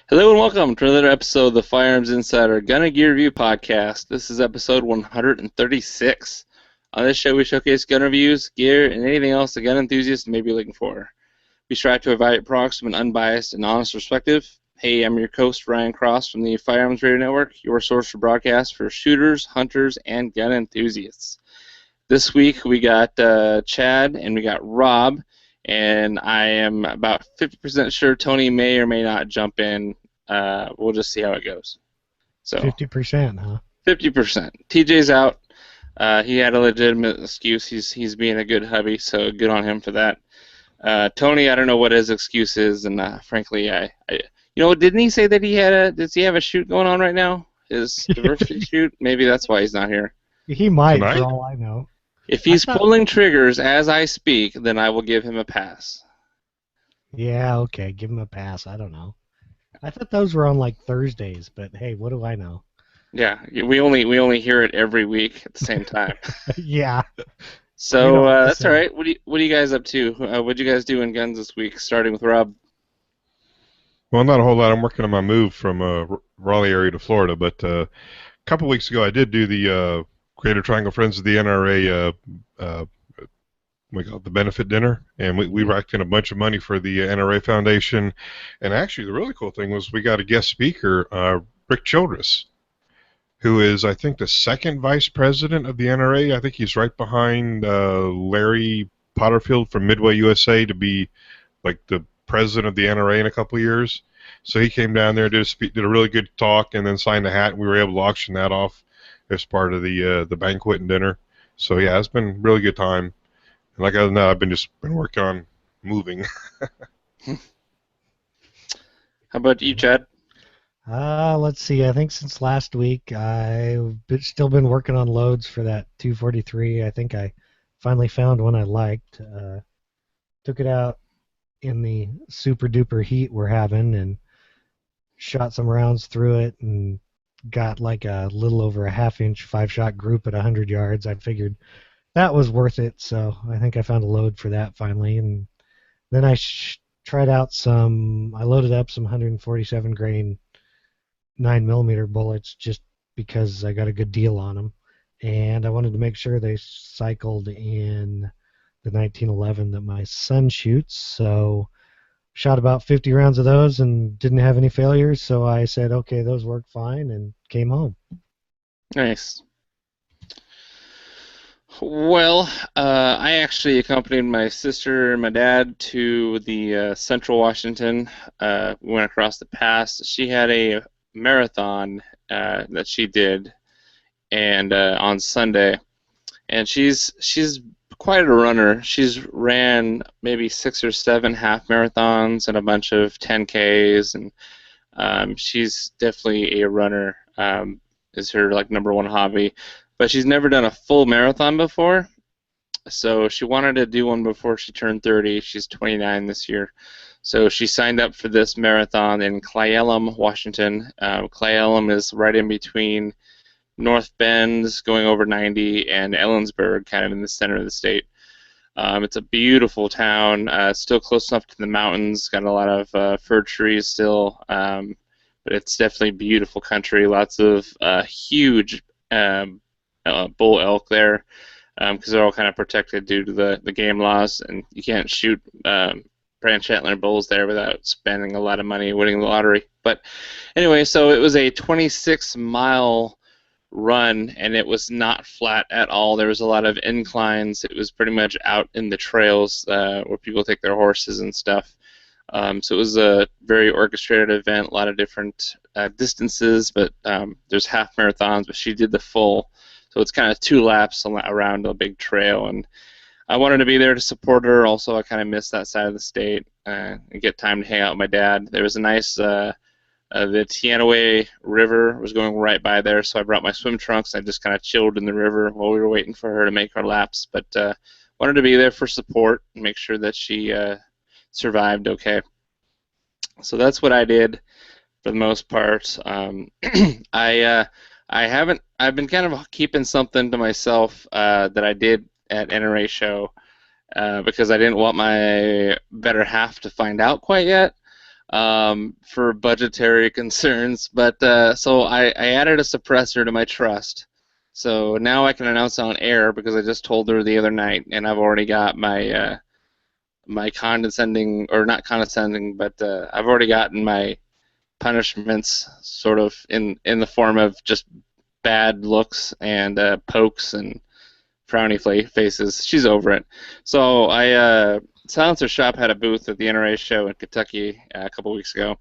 Hello and welcome to another episode of the Firearms Insider Gun and Gear Review Podcast. This is episode 136. On this show, we showcase gun reviews, gear, and anything else a gun enthusiast may be looking for. We strive to evaluate products from an unbiased and honest perspective. Hey, I'm your host, Ryan Cross from the Firearms Radio Network, your source for broadcasts for shooters, hunters, and gun enthusiasts. This week, we got Chad and we got Rob. And I am about 50% sure Tony may or may not jump in. We'll just see how it goes. So 50%, huh? 50%. TJ's out. He had a legitimate excuse. He's being a good hubby, so good on him for that. Tony, I don't know what his excuse is, and frankly, didn't he say that does he have a shoot going on right now? His diversity shoot? Maybe that's why he's not here. He might, Tonight? for all I know. If he's pulling triggers as I speak, then I will give him a pass. Yeah, okay, give him a pass. I don't know. I thought those were on like Thursdays, but hey, what do I know? Yeah, we only hear it every week at the same time. Yeah. So that's all right. What are you guys up to? What'd you guys do in guns this week? Starting with Rob. Well, not a whole lot. I'm working on my move from Raleigh area to Florida, but a couple weeks ago I did do the Greater Triangle Friends of the NRA we call it the benefit dinner, and we racked in a bunch of money for the NRA Foundation. And actually, the really cool thing was we got a guest speaker, Rick Childress, who is, I think, the second vice president of the NRA. I think he's right behind Larry Potterfield from Midway USA to be like the president of the NRA in a couple of years. So he came down there, did a really good talk, and then signed a hat, and we were able to auction that off as part of the banquet and dinner. So yeah, it's been a really good time. And like other than that, I've been working on moving. How about you, Chad? Let's see. I think since last week, I've still been working on loads for that 243. I think I finally found one I liked. Took it out in the super duper heat we're having and shot some rounds through it and got like a little over a half-inch 5-shot group at 100 yards. I figured that was worth it, so I think I found a load for that finally. And then I tried out I loaded up some 147 grain 9mm bullets just because I got a good deal on them, and I wanted to make sure they cycled in the 1911 that my son shoots. So shot about 50 rounds of those and didn't have any failures, so I said, okay, those work fine, and came home. Nice. Well, I actually accompanied my sister and my dad to the Central Washington. We went across the pass. She had a marathon that she did, and on Sunday, and she's quite a runner. She's ran maybe 6 or 7 half marathons and a bunch of 10Ks, and she's definitely a runner. Is her like number one hobby, but she's never done a full marathon before. So she wanted to do one before she turned 30. She's 29 this year. So she signed up for this marathon in Clayellum, Washington. Clayellum is right in between North Bend, going over 90, and Ellensburg, kind of in the center of the state. It's a beautiful town. Still close enough to the mountains. Got a lot of fir trees still, but it's definitely beautiful country. Lots of huge bull elk there, because they're all kind of protected due to the game laws, and you can't shoot branch antler bulls there without spending a lot of money winning the lottery. But anyway, so it was a 26-mile run, and it was not flat at all. There was a lot of inclines. It was pretty much out in the trails where people take their horses and stuff. So it was a very orchestrated event, a lot of different distances, but there's half marathons, but she did the full. So it's kind of 2 laps around a big trail, and I wanted to be there to support her. Also, I kind of missed that side of the state and get time to hang out with my dad. There was a nice the Teanaway River was going right by there, so I brought my swim trunks. I just kind of chilled in the river while we were waiting for her to make her laps. But wanted to be there for support and make sure that she survived okay. So that's what I did for the most part. I've been kind of keeping something to myself that I did at NRA show because I didn't want my better half to find out quite yet. for budgetary concerns. But so I added a suppressor to my trust. So now I can announce on air because I just told her the other night, and I've already got my condescending, or not condescending, but I've already gotten my punishments sort of in the form of just bad looks and pokes and frowny faces. She's over it. So Silencer Shop had a booth at the NRA show in Kentucky a couple weeks ago,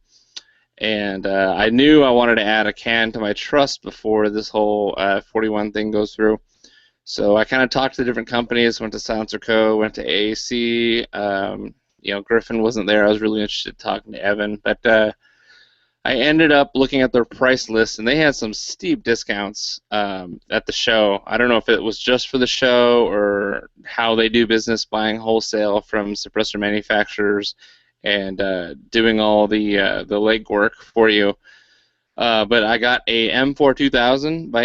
and I knew I wanted to add a can to my trust before this whole 41 thing goes through. So I kind of talked to different companies, went to Silencer Co., went to AAC. Griffin wasn't there. I was really interested in talking to Evan, but I ended up looking at their price list, and they had some steep discounts at the show. I don't know if it was just for the show or how they do business, buying wholesale from suppressor manufacturers and doing all the legwork for you. But I got a M4 2000 by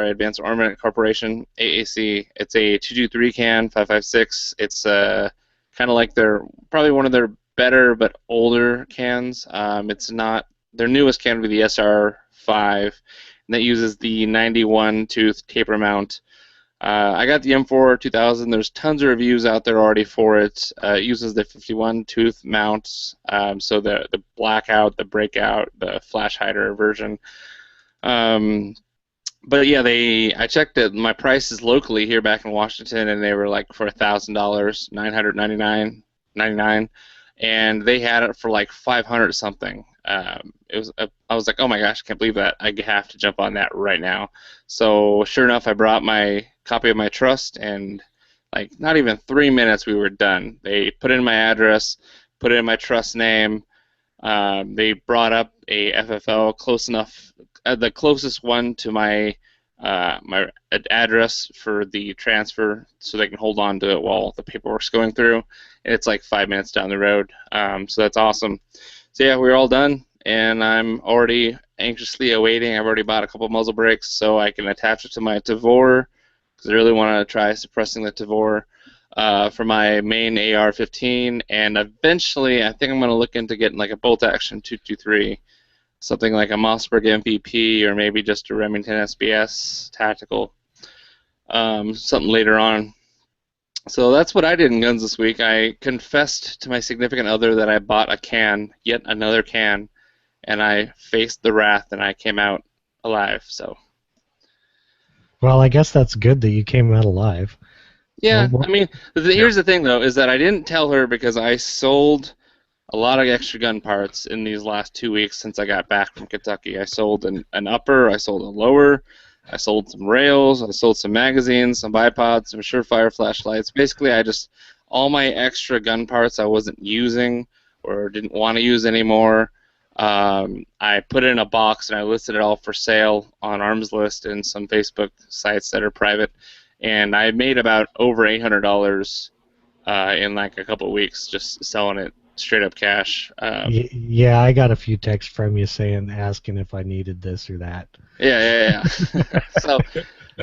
Advanced Armament Corporation, AAC. It's a 223 can, 5.56. It's kind of like probably one of their better but older cans. It's not their newest can would be the SR5, and that uses the 91 tooth taper mount. I got the M4 2000. There's tons of reviews out there already for it. It uses the 51 tooth mounts, so the blackout, the breakout, the flash hider version. But yeah, I checked it. My prices locally here back in Washington, and they were like for $1,000, $999.99, and they had it for like 500 something. I was like, oh my gosh, I can't believe that. I have to jump on that right now. So sure enough, I brought my copy of my trust, and like not even 3 minutes we were done. They put in my address, put in my trust name. They brought up a FFL close enough, the closest one to my address for the transfer, so they can hold on to it while the paperwork's going through. And it's like 5 minutes down the road, so that's awesome. So yeah, we're all done, and I'm already anxiously awaiting. I've already bought a couple muzzle brakes so I can attach it to my Tavor, because I really want to try suppressing the Tavor for my main AR-15, and eventually I think I'm going to look into getting like a bolt-action 223, something like a Mossberg MVP or maybe just a Remington SBS tactical, something later on. So that's what I did in guns this week. I confessed to my significant other that I bought a can, yet another can, and I faced the wrath, and I came out alive. So. Well, I guess that's good that you came out alive. Yeah, I mean, here's the thing, though, is that I didn't tell her because I sold a lot of extra gun parts in these last 2 weeks since I got back from Kentucky. I sold an upper, I sold a lower, I sold some rails, I sold some magazines, some bipods, some Surefire flashlights. Basically, all my extra gun parts I wasn't using or didn't want to use anymore. I put it in a box and I listed it all for sale on Arms List and some Facebook sites that are private, and I made about over $800 in like a couple of weeks just selling it straight up cash. Yeah, I got a few texts from you asking if I needed this or that. Yeah.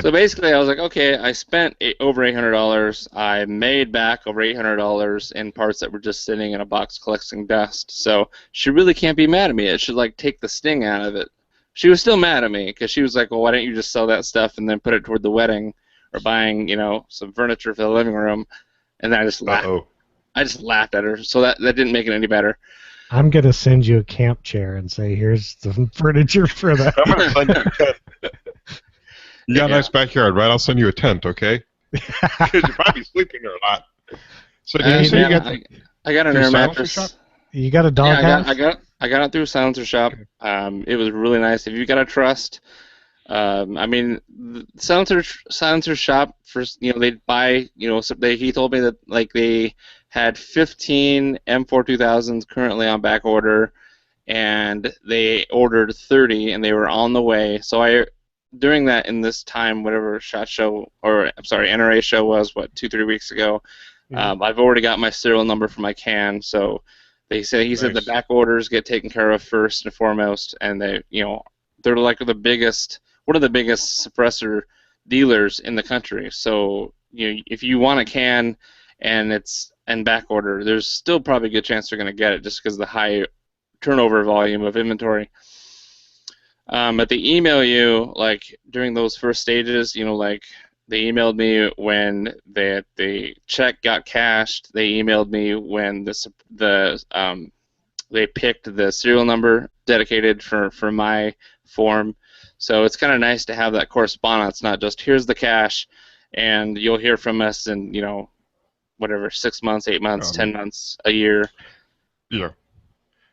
So basically, I was like, okay, I spent over $800. I made back over $800 in parts that were just sitting in a box collecting dust. So she really can't be mad at me. It should like take the sting out of it. She was still mad at me because she was like, well, why don't you just sell that stuff and then put it toward the wedding or buying, some furniture for the living room? And then I just laughed. I just laughed at her. So that didn't make it any better. I'm gonna send you a camp chair and say, here's the furniture for that. I'm gonna send you a tent. You got a nice backyard, right? I'll send you a tent, okay? Because you're probably sleeping there a lot. So did you say I got an air mattress. Shop? You got a doghouse? Yeah, I got it through Silencer Shop. It was really nice. If you got a trust, I mean, the Silencer Shop they'd buy. He told me that like they had 15 M4 2000s currently on back order, and they ordered 30, and they were on the way. So during that, in this time, whatever NRA show was, 2-3 weeks ago, I've already got my serial number for my can. So he said the back orders get taken care of first and foremost, and they're like one of the biggest suppressor dealers in the country. So if you want a can and it's and back order, there's still probably a good chance they're going to get it just because of the high turnover volume of inventory. But they email you like during those first stages. Like they emailed me when the check got cashed. They emailed me when they picked the serial number dedicated for my form. So it's kind of nice to have that correspondence, not just here's the cash, and you'll hear from us in whatever 6 months, 8 months, 10 months, a year. Yeah,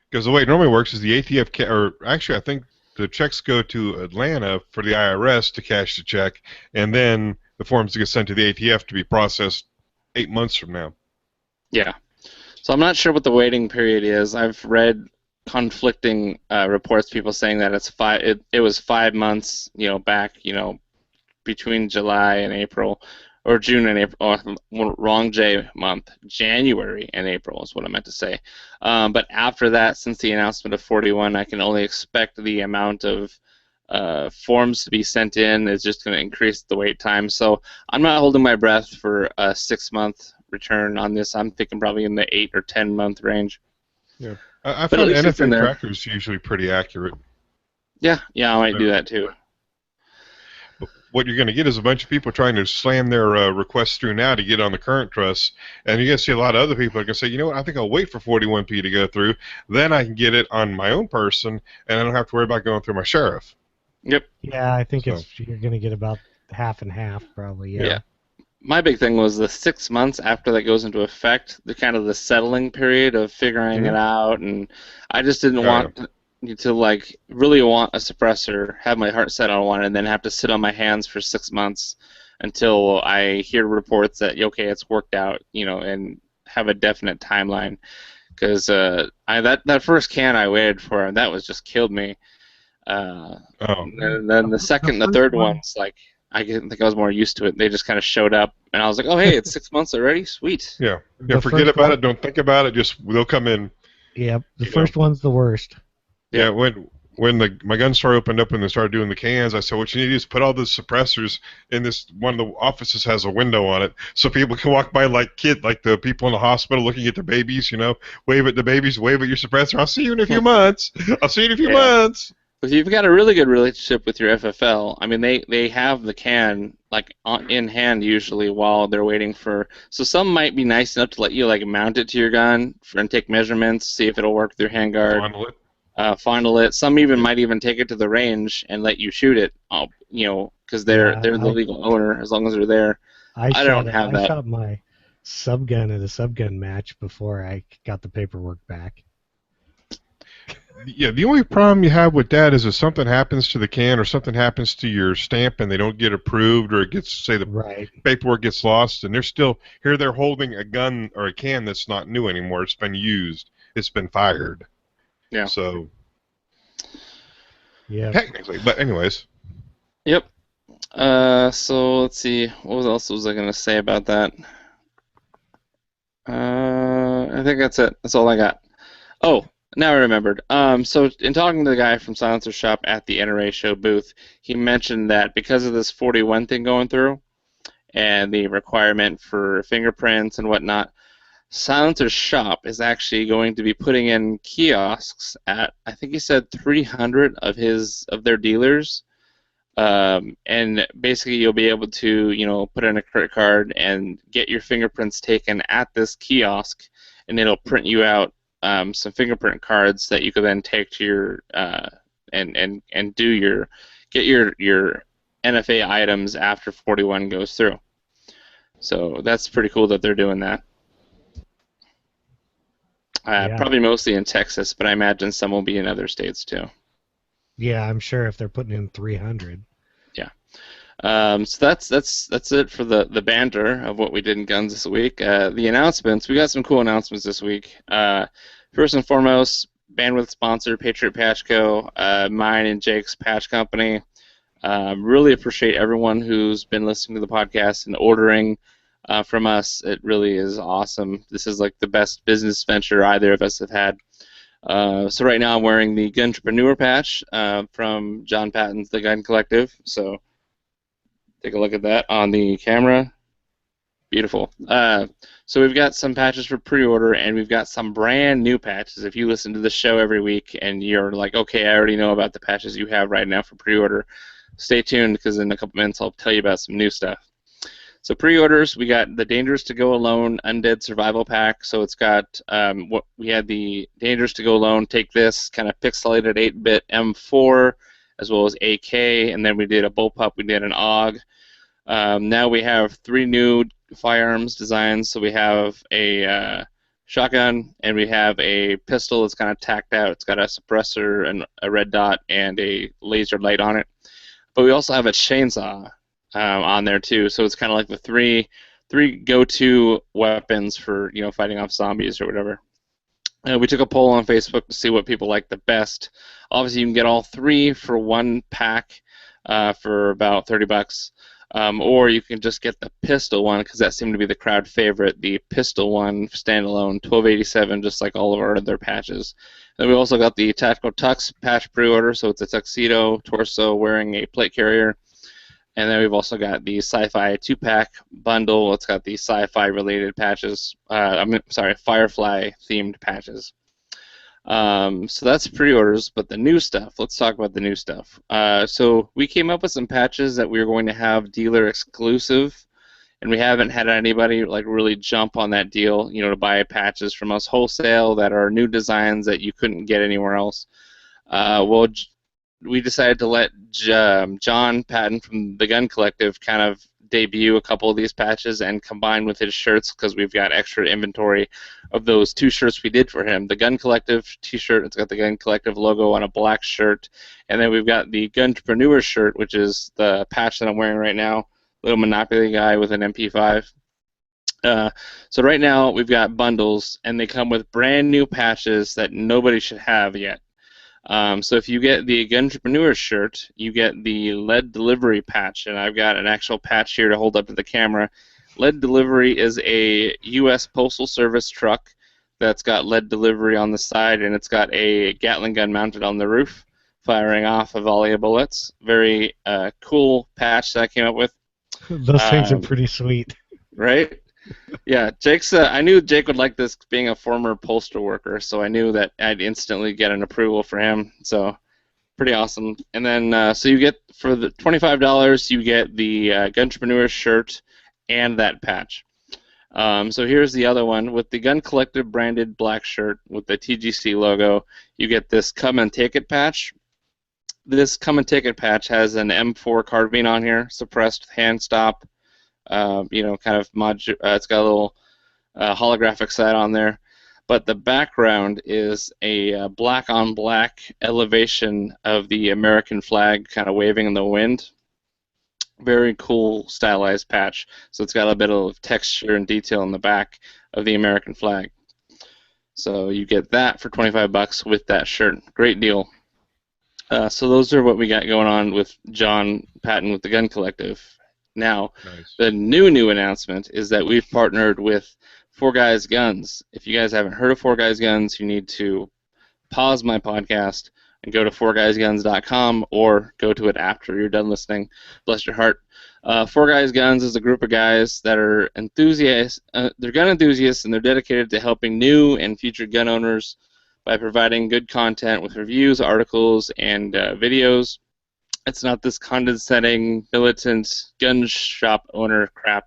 because the way it normally works is the ATF, or actually I think the checks go to Atlanta for the IRS to cash the check, and then the forms get sent to the ATF to be processed 8 months from now. Yeah. So I'm not sure what the waiting period is. I've read conflicting reports, people saying that it was 5 months, back, between July and April, or June and April, wrong J month, January and April is what I meant to say. But after that, since the announcement of 41, I can only expect the amount of forms to be sent in is just going to increase the wait time. So I'm not holding my breath for a 6-month return on this. I'm thinking probably in the 8 or 10 month range. Yeah, I found NFA trackers usually pretty accurate. Yeah, I might do that too. But what you're going to get is a bunch of people trying to slam their requests through now to get on the current trusts, and you're going to see a lot of other people are going to say, you know what, I think I'll wait for 41P to go through, then I can get it on my own person, and I don't have to worry about going through my sheriff. Yep. Yeah, I think you're going to get about half and half, probably. Yeah. My big thing was the 6 months after that goes into effect, the kind of the settling period of figuring it out, and I just didn't want to really want a suppressor, have my heart set on one, and then have to sit on my hands for 6 months until I hear reports that it's worked out, and have a definite timeline. Because that first can I waited for, that was just killed me. And then the second, the third one's like, I think I was more used to it. They just kind of showed up, and I was like, "Oh, hey, it's 6 months already. Sweet." Yeah. Forget about it. Don't think about it. Just they'll come in. Yeah. The first one's the worst. Yeah. When my gun store opened up and they started doing the cans, I said, "What you need to do is put all the suppressors in this. One of the offices has a window on it, so people can walk by like the people in the hospital looking at their babies. Wave at the babies, wave at your suppressor. I'll see you in a few months. I'll see you in a few months." If you've got a really good relationship with your FFL, I mean, they have the can in hand usually while they're waiting for. So some might be nice enough to let you mount it to your gun and take measurements, see if it'll work with your handguard. Fondle it. Some might even take it to the range and let you shoot it. Because they're the legal owner as long as they're there. I don't have that. I shot my subgun at a subgun match before I got the paperwork back. Yeah, the only problem you have with that is if something happens to the can or something happens to your stamp and they don't get approved, or it gets, say, the paperwork gets lost, and they're holding a gun or a can that's not new anymore. It's been used. It's been fired. Yeah. So. Yeah. Technically, but anyways. Yep. So let's see. What else was I going to say about that? I think that's it. That's all I got. Oh. Now I remembered. So in talking to the guy from Silencer Shop at the NRA show booth, he mentioned that because of this 41 thing going through and the requirement for fingerprints and whatnot, Silencer Shop is actually going to be putting in kiosks at, I think he said 300 of their dealers. And basically you'll be able to, put in a credit card and get your fingerprints taken at this kiosk, and it'll print you out some fingerprint cards that you could then take to your and get your NFA items after 41 goes through. So that's pretty cool that they're doing that. Probably mostly in Texas, but I imagine some will be in other states too. Yeah, I'm sure if they're putting in 300. Yeah. So that's it for the banter of what we did in guns this week. The announcements, we got some cool announcements this week. First and foremost, bandwidth sponsor Patriot Patch Co., mine and Jake's Patch Company. Really appreciate everyone who's been listening to the podcast and ordering from us. It really is awesome. This is like the best business venture either of us have had. So right now I'm wearing the Guntrepreneur patch from John Patton's The Gun Collective. So take a look at that on the camera. Beautiful. So we've got some patches for pre-order, and we've got some brand new patches. If you listen to the show every week and you're like, okay, I already know about the patches you have right now for pre-order, stay tuned because in a couple minutes I'll tell you about some new stuff. So pre-orders, we got the Dangerous to Go Alone Undead Survival Pack. So it's got what we had the Dangerous to Go Alone. Take this kind of pixelated 8-bit M4 as well as AK, and then we did a bullpup. We did an AUG. Now we have 3 new firearms designs. So we have a shotgun and we have a pistol that's kind of tacked out. It's got a suppressor and a red dot and a laser light on it. But we also have a chainsaw on there too. So it's kind of like the three go-to weapons for fighting off zombies or whatever. We took a poll on Facebook to see what people like the best. Obviously, you can get all 3 for one pack for about $30. Or you can just get the pistol one because that seemed to be the crowd favorite. The pistol one standalone, $12.87, just like all of our other patches. Then we also got the Tactical Tux patch pre-order, so it's a tuxedo torso wearing a plate carrier. And then we've also got the Sci-Fi 2-pack bundle. It's got the sci-fi related patches. Firefly themed patches. So that's pre-orders, but the new stuff. Let's talk about the new stuff. So we came up with some patches that we were going to have dealer exclusive, and we haven't had anybody like really jump on that deal, to buy patches from us wholesale that are new designs that you couldn't get anywhere else. We decided to let John Patton from the Gun Collective kind of debut a couple of these patches and combine with his shirts because we've got extra inventory of those 2 shirts we did for him. The Gun Collective t-shirt, it's got the Gun Collective logo on a black shirt, and then we've got the Guntrepreneur shirt, which is the patch that I'm wearing right now, little Monopoly guy with an MP5. So right now we've got bundles, and they come with brand new patches that nobody should have yet. So if you get the Guntrepreneur shirt, you get the lead delivery patch, and I've got an actual patch here to hold up to the camera. Lead delivery is a U.S. Postal Service truck that's got lead delivery on the side, and it's got a Gatling gun mounted on the roof, firing off a volley of bullets. Very cool patch that I came up with. Those things are pretty sweet. Right? Yeah, I knew Jake would like this being a former postal worker, so I knew that I'd instantly get an approval for him. So, pretty awesome. And then, so you get, for the $25, you get the Guntrepreneur shirt and that patch. So here's the other one. With the Gun Collective branded black shirt with the TGC logo, you get this Come and Take It patch. This Come and Take It patch has an M4 carbine on here, suppressed hand stop. Kind of it's got a little holographic sight on there, but the background is a black on black elevation of the American flag kind of waving in the wind. Very cool stylized patch. So it's got a bit of texture and detail in the back of the American flag. So you get that for $25 with that shirt. Great deal. So those are what we got going on with John Patton with the Gun Collective. Now, nice. The new announcement is that we've partnered with 4Guys Guns. If you guys haven't heard of 4Guys Guns, you need to pause my podcast and go to 4guysguns.com or go to it after you're done listening. Bless your heart. 4Guys Guns is a group of guys that are enthusiasts. They're gun enthusiasts, and they're dedicated to helping new and future gun owners by providing good content with reviews, articles, and videos. It's not this condescending, militant gun shop owner crap.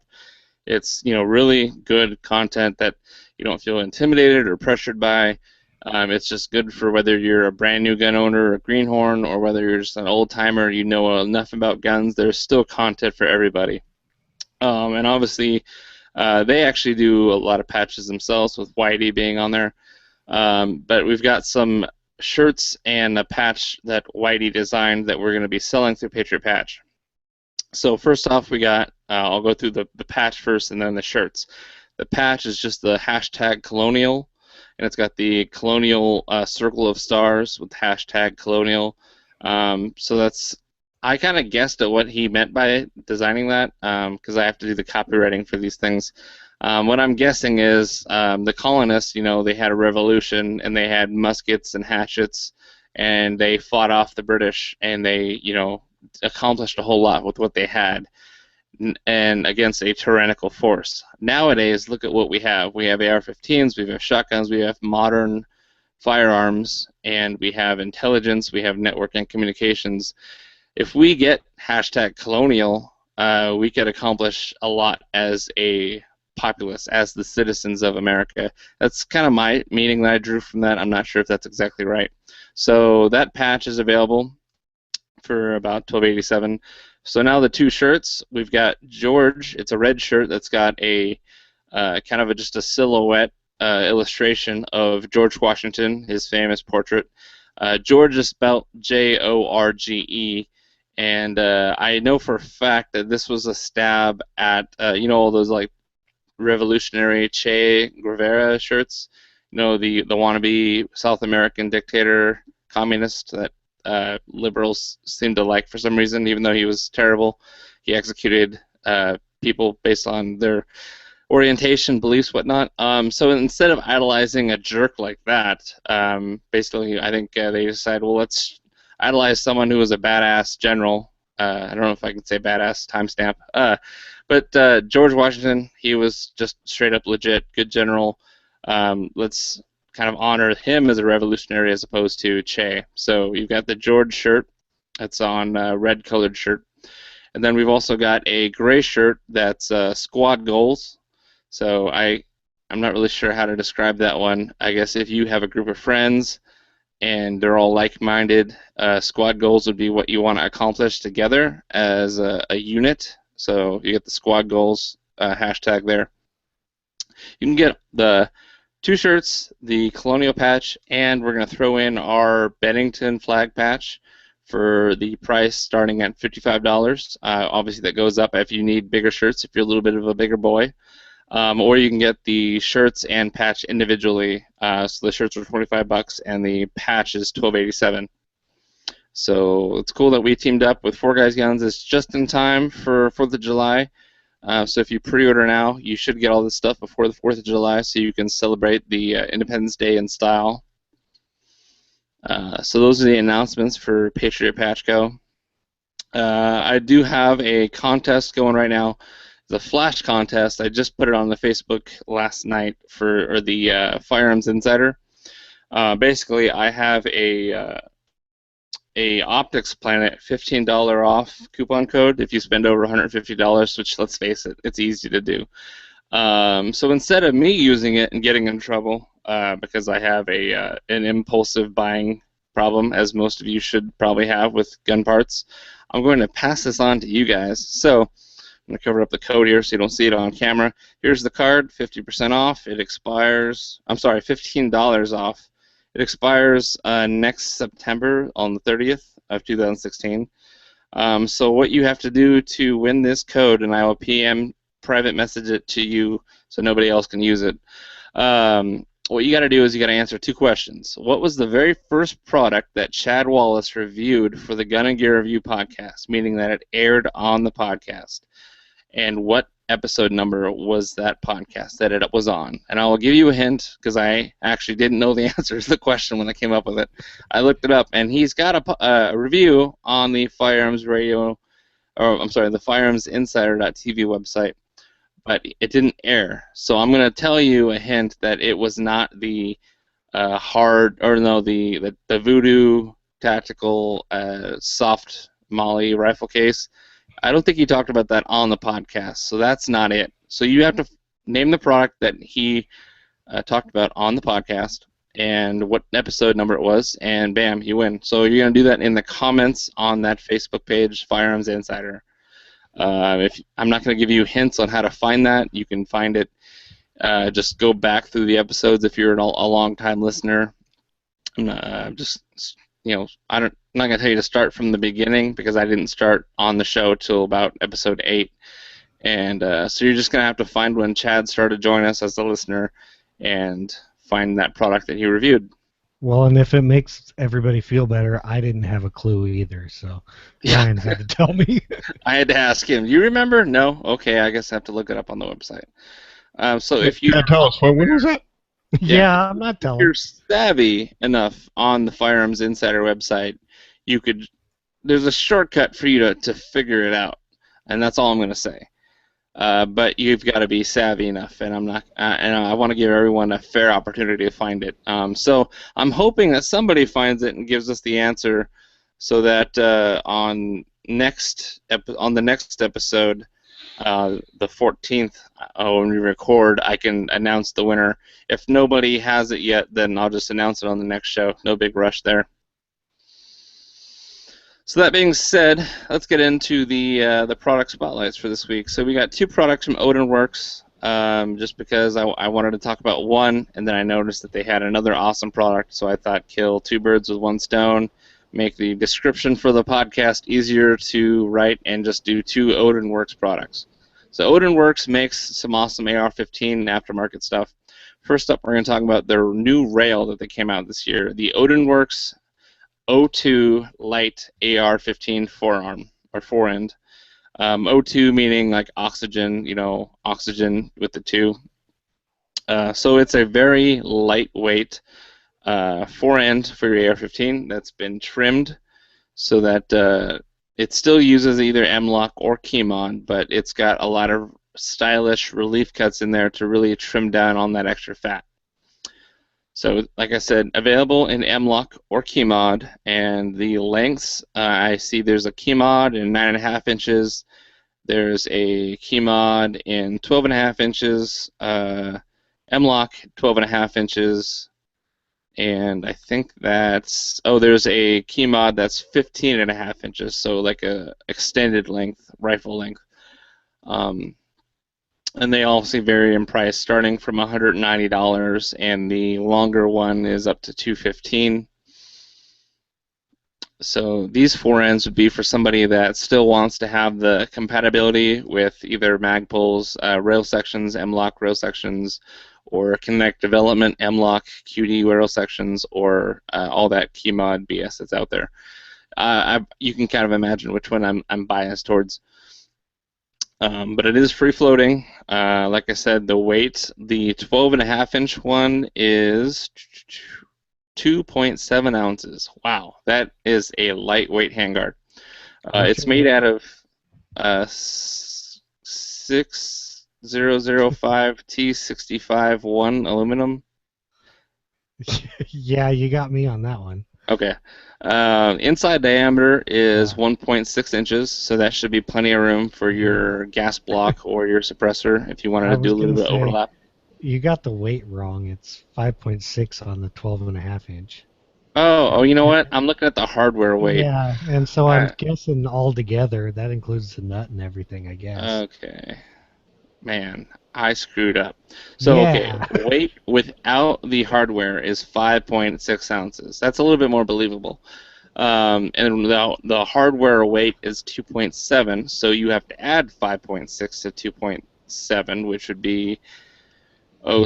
It's really good content that you don't feel intimidated or pressured by. It's just good for whether you're a brand new gun owner, a greenhorn, or whether you're just an old timer. You know enough about guns. There's still content for everybody. And obviously, they actually do a lot of patches themselves, with Whitey being on there. But we've got some shirts and a patch that Whitey designed that we're going to be selling through Patriot Patch. So first off, we got, I'll go through the patch first and then the shirts. The patch is just the hashtag Colonial, and it's got the Colonial circle of stars with hashtag Colonial. So that's, I kind of guessed at what he meant by designing that, because I have to do the copywriting for these things. What I'm guessing is the colonists, they had a revolution, and they had muskets and hatchets, and they fought off the British, and they, accomplished a whole lot with what they had. and against a tyrannical force. Nowadays, look at what we have. We have AR-15s, we have shotguns, we have modern firearms, and we have intelligence, we have network and communications. If we get #colonial, we could accomplish a lot as a populace, as the citizens of America. That's kind of my meaning that I drew from that. I'm not sure if that's exactly right. So that patch is available for about $12.87. So now the two shirts, we've got George. It's a red shirt that's got a kind of just a silhouette illustration of George Washington, his famous portrait. George is spelled Jorge, and I know for a fact that this was a stab at all those like revolutionary Che Guevara shirts. The wannabe South American dictator communist that liberals seem to like for some reason, even though he was terrible. He executed people based on their orientation, beliefs, whatnot. So instead of idolizing a jerk like that, basically I think they decided, well, let's idolize someone who was a badass general. I don't know if I can say badass, timestamp. But George Washington, he was just straight up legit, good general. Let's kind of honor him as a revolutionary as opposed to Che. So you've got the George shirt. That's on red colored shirt. And then we've also got a gray shirt that's squad goals. So I'm not really sure how to describe that one. I guess if you have a group of friends and they're all like-minded, squad goals would be what you want to accomplish together as a unit. So you get the squad goals hashtag there. You can get the two shirts, the Colonial patch, and we're going to throw in our Bennington flag patch for the price starting at $55. Obviously that goes up if you need bigger shirts, if you're a little bit of a bigger boy. Or you can get the shirts and patch individually. So the shirts are $25 and the patch is $12.87. So it's cool that we teamed up with Four Guys Guns. It's just in time for 4th of July. So if you pre-order now, you should get all this stuff before the 4th of July so you can celebrate the Independence Day in style. So those are the announcements for Patriot Patch Go. I do have a contest going right now. The Flash contest. I just put it on the Facebook last night for the Firearms Insider. Basically, I have a Optics Planet $15 off coupon code if you spend over $150, which, let's face it, it's easy to do. So instead of me using it and getting in trouble because I have an impulsive buying problem, as most of you should probably have with gun parts, I'm going to pass this on to you guys. So I'm going to cover up the code here so you don't see it on camera. Here's the card, 50% off. It expires, I'm sorry, $15 off. It expires next September on the 30th of 2016. So what you have to do to win this code, and I will PM private message it to you so nobody else can use it. What you got to do is you got to answer two questions. What was the very first product that Chad Wallace reviewed for the Gun and Gear Review podcast, meaning that it aired on the podcast? And what episode number was that podcast that it was on? And I will give you a hint because I actually didn't know the answer to the question when I came up with it. I looked it up, and he's got a review on the Firearms Radio, or I'm sorry, the FirearmsInsider.tv website, but it didn't air. So I'm going to tell you a hint that it was not the the Voodoo Tactical soft Molly rifle case. I don't think he talked about that on the podcast, so that's not it. So you have to name the product that he talked about on the podcast and what episode number it was, and bam, you win. So you're going to do that in the comments on that Facebook page, Firearms Insider. If I'm not going to give you hints on how to find that, you can find it. Just go back through the episodes if you're a long-time listener. I'm not going to tell you to start from the beginning because I didn't start on the show till about episode 8. And so you're just going to have to find when Chad started joining us as a listener and find that product that he reviewed. Well, and if it makes everybody feel better, I didn't have a clue either, so Ryan had to tell me. I had to ask him. You remember? No? Okay, I guess I have to look it up on the website. So if you... tell us, when was that? Yeah, I'm not telling. If you're savvy enough on the Firearms Insider website, you could. There's a shortcut for you to figure it out. and that's all I'm going to say. But you've got to be savvy enough, and I'm not. And I want to give everyone a fair opportunity to find it. So I'm hoping that somebody finds it and gives us the answer, so that on the next episode, the 14th, when we record, I can announce the winner. If nobody has it yet, then I'll just announce it on the next show. No big rush there. So that being said, let's get into the product spotlights for this week. So we got 2 products from Odinworks, just because I wanted to talk about one, and then I noticed that they had another awesome product, so I thought kill 2 birds with 1 stone, make the description for the podcast easier to write, and just do 2 Odinworks products. So Odinworks makes some awesome AR-15 aftermarket stuff. First up, we're going to talk about their new rail that they came out this year, the Odinworks O2 Light AR-15 forearm, or forend. O2 meaning like oxygen, oxygen with the 2. So it's a very lightweight forend for your AR-15 that's been trimmed so that it still uses either M-LOK or key-mod, but it's got a lot of stylish relief cuts in there to really trim down on that extra fat. So, like I said, available in M-LOK or key-mod, and the lengths, I see there's a key-mod in 9.5 inches, there's a key-mod in 12.5 inches, M-LOK 12.5 inches, and I think there's a key-mod that's 15.5 inches, so like a extended length, rifle length. And they all vary in price, starting from $190, and the longer one is up to $215. So these forends would be for somebody that still wants to have the compatibility with either Magpul's rail sections, M-LOK rail sections, or Connect Development M-LOK QD rail sections, or all that key-mod BS that's out there. You can kind of imagine which one I'm biased towards. But it is free floating. Like I said, the weight, the 12.5 inch one is 2.7 ounces. Wow, that is a lightweight handguard. It's made out of 6005 T65-1 aluminum. Yeah, you got me on that one. Okay. Inside diameter is 1.6 inches, so that should be plenty of room for your gas block or your suppressor if you wanted to do a little bit of overlap. You got the weight wrong. It's 5.6 on the 12.5 inch. Oh, you know what? I'm looking at the hardware weight. Yeah, and so I'm guessing all together, that includes the nut and everything, I guess. Okay. Man, I screwed up. So, yeah. Okay, weight without the hardware is 5.6 ounces. That's a little bit more believable. And the hardware weight is 2.7, so you have to add 5.6 to 2.7, which would be,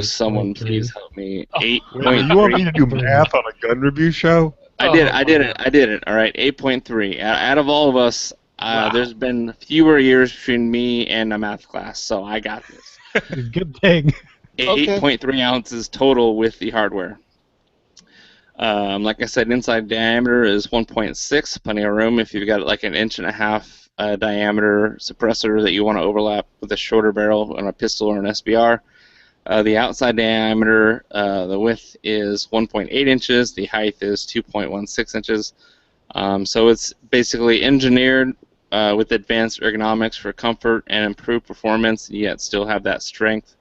someone please help me, 8.3. You want me to do math on a gun review show? I did it, all right, 8.3. Out of all of us, Wow. There's been fewer years between me and a math class, so I got this. Good thing. 8.3 ounces total with the hardware. Like I said, inside diameter is 1.6, plenty of room if you've got like an 1.5 inch diameter suppressor that you want to overlap with a shorter barrel on a pistol or an SBR. The outside diameter, the width is 1.8 inches, the height is 2.16 inches. So it's basically engineered with advanced ergonomics for comfort and improved performance, yet still have that strength.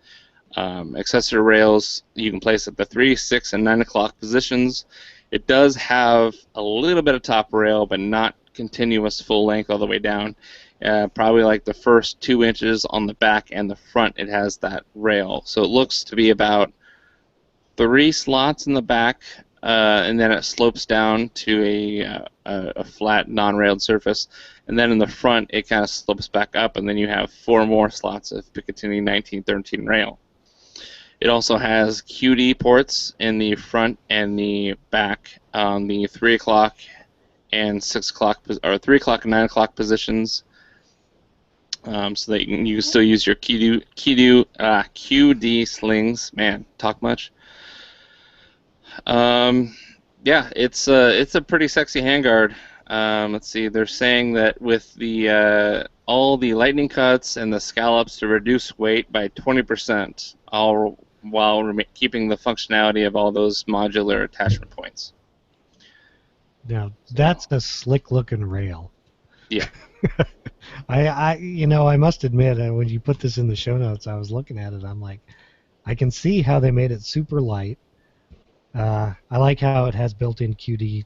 Accessory rails you can place at the 3, 6, and 9 o'clock positions. It does have a little bit of top rail, but not continuous full length all the way down. Probably like the first 2 inches on the back and the front it has that rail. So it looks to be about 3 slots in the back, and then it slopes down to a flat non-railed surface. And then in the front it kind of slopes back up, and then you have 4 more slots of Picatinny 1913 rail. It also has QD ports in the front and the back on the 3 o'clock and 6 o'clock, or 3 o'clock and 9 o'clock positions, so that you can still use your QD slings. Man, talk much. Yeah, it's a pretty sexy handguard. Let's see. They're saying that with the all the lightning cuts and the scallops to reduce weight by 20%, all while keeping the functionality of all those modular attachment points. Now that's a slick-looking rail. Yeah. I must admit, when you put this in the show notes, I was looking at it. I'm like, I can see how they made it super light. I like how it has built-in QD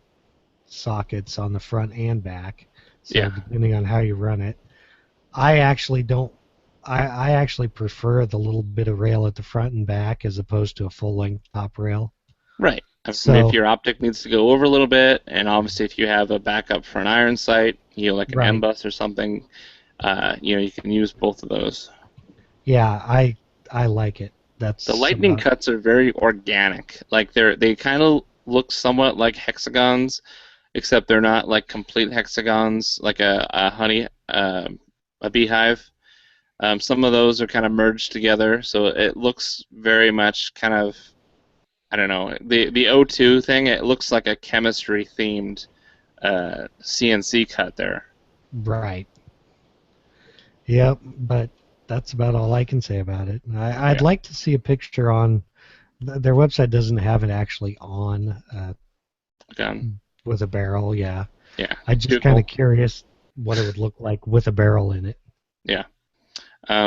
sockets on the front and back. So Yeah. depending on how you run it, I actually don't. I actually prefer the little bit of rail at the front and back as opposed to a full-length top rail. Right. So, if your optic needs to go over a little bit, and obviously if you have a backup for an iron sight, like an Right. M-bus or something, you can use both of those. Yeah, I like it. That's The lightning cuts are very organic. Like they kind of look somewhat like hexagons, except they're not like complete hexagons, like a beehive. Some of those are kind of merged together, so it looks very much kind of, I don't know, the O2 thing. It looks like a chemistry themed CNC cut there. Right. Yep, but that's about all I can say about it. I'd like to see a picture on their website. Doesn't have it actually on Gun with a barrel. Yeah. Yeah. I'm just kind of curious what it would look like with a barrel in it. Yeah.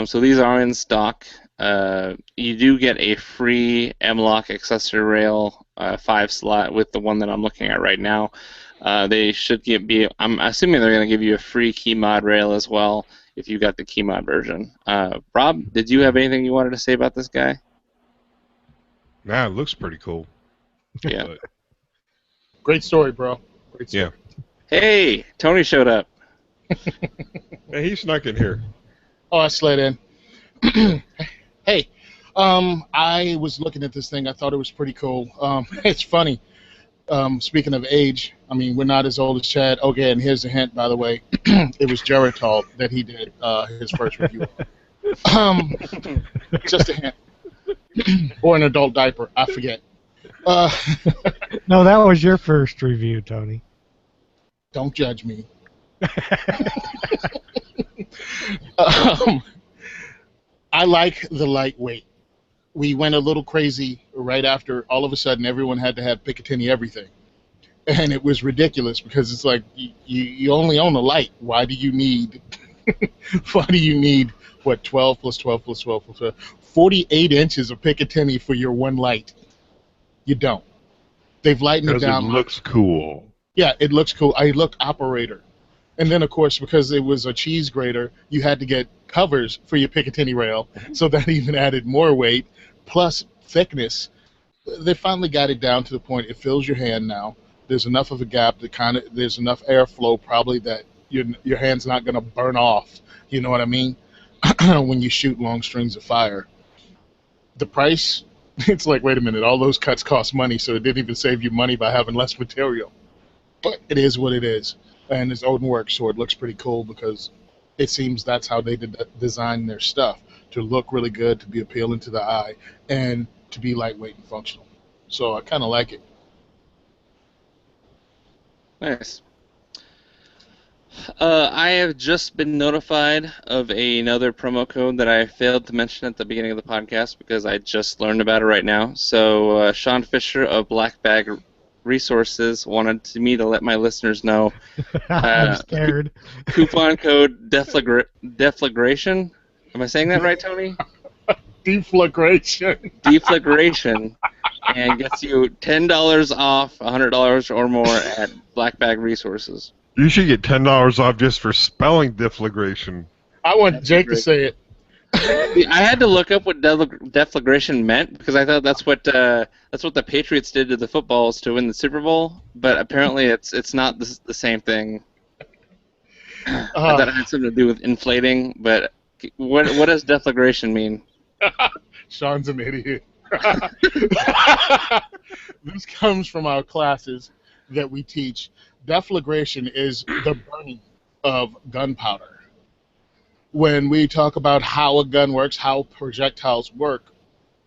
So these are in stock. You do get a free M-Lock accessory rail 5-slot with the one that I'm looking at right now. They should I'm assuming they're going to give you a free key mod rail as well if you got the key mod version. Rob, did you have anything you wanted to say about this guy? Nah, it looks pretty cool. Yeah. But, Great story, bro. Great story. yeah. Hey, Tony showed up. Hey, he snuck in here. Oh, I slid in. Hey, I was looking at this thing. I thought it was pretty cool. It's funny. Speaking of age, I mean, we're not as old as Chad. Okay, and here's a hint, by the way. It was Geritol that he did his first review of. Just a hint. Or an adult diaper. I forget. No, that was your first review, Tony. Don't judge me. I like the lightweight. We went a little crazy right after all of a sudden everyone had to have Picatinny everything. And it was ridiculous because it's like you only own a light. Why do you need 12 plus 12 plus 12 plus 12? 48 inches of Picatinny for your one light. You don't. They've lightened it down. It looks cool. Yeah, it looks cool. I looked operator. And then, of course, because it was a cheese grater, you had to get covers for your Picatinny rail, so that even added more weight, plus thickness. They finally got it down to the point it fills your hand now. There's enough of a gap that there's enough airflow probably that your hand's not going to burn off. You know what I mean? When you shoot long strings of fire. The price, it's like, wait a minute, all those cuts cost money, so it didn't even save you money by having less material. But it is what it is. And it's Odinworks, so it looks pretty cool because it seems that's how they design their stuff, to look really good, to be appealing to the eye, and to be lightweight and functional. So I kind of like it. Nice. I have just been notified of another promo code that I failed to mention at the beginning of the podcast because I just learned about it right now. So Sean Fisher of Black Bag Resources wanted me to let my listeners know. I'm scared. Coupon code deflagration. Am I saying that right, Tony? Deflagration. Deflagration, and gets you $10 off $100 or more at Black Bag Resources. You should get $10 off just for spelling deflagration. I want Jake to say it. I had to look up what deflagration meant because I thought that's what the Patriots did to the footballs to win the Super Bowl, but apparently it's not the same thing. I thought it had something to do with inflating, but what does deflagration mean? Sean's an idiot. This comes from our classes that we teach. Deflagration is the burning of gunpowder. When we talk about how a gun works, how projectiles work,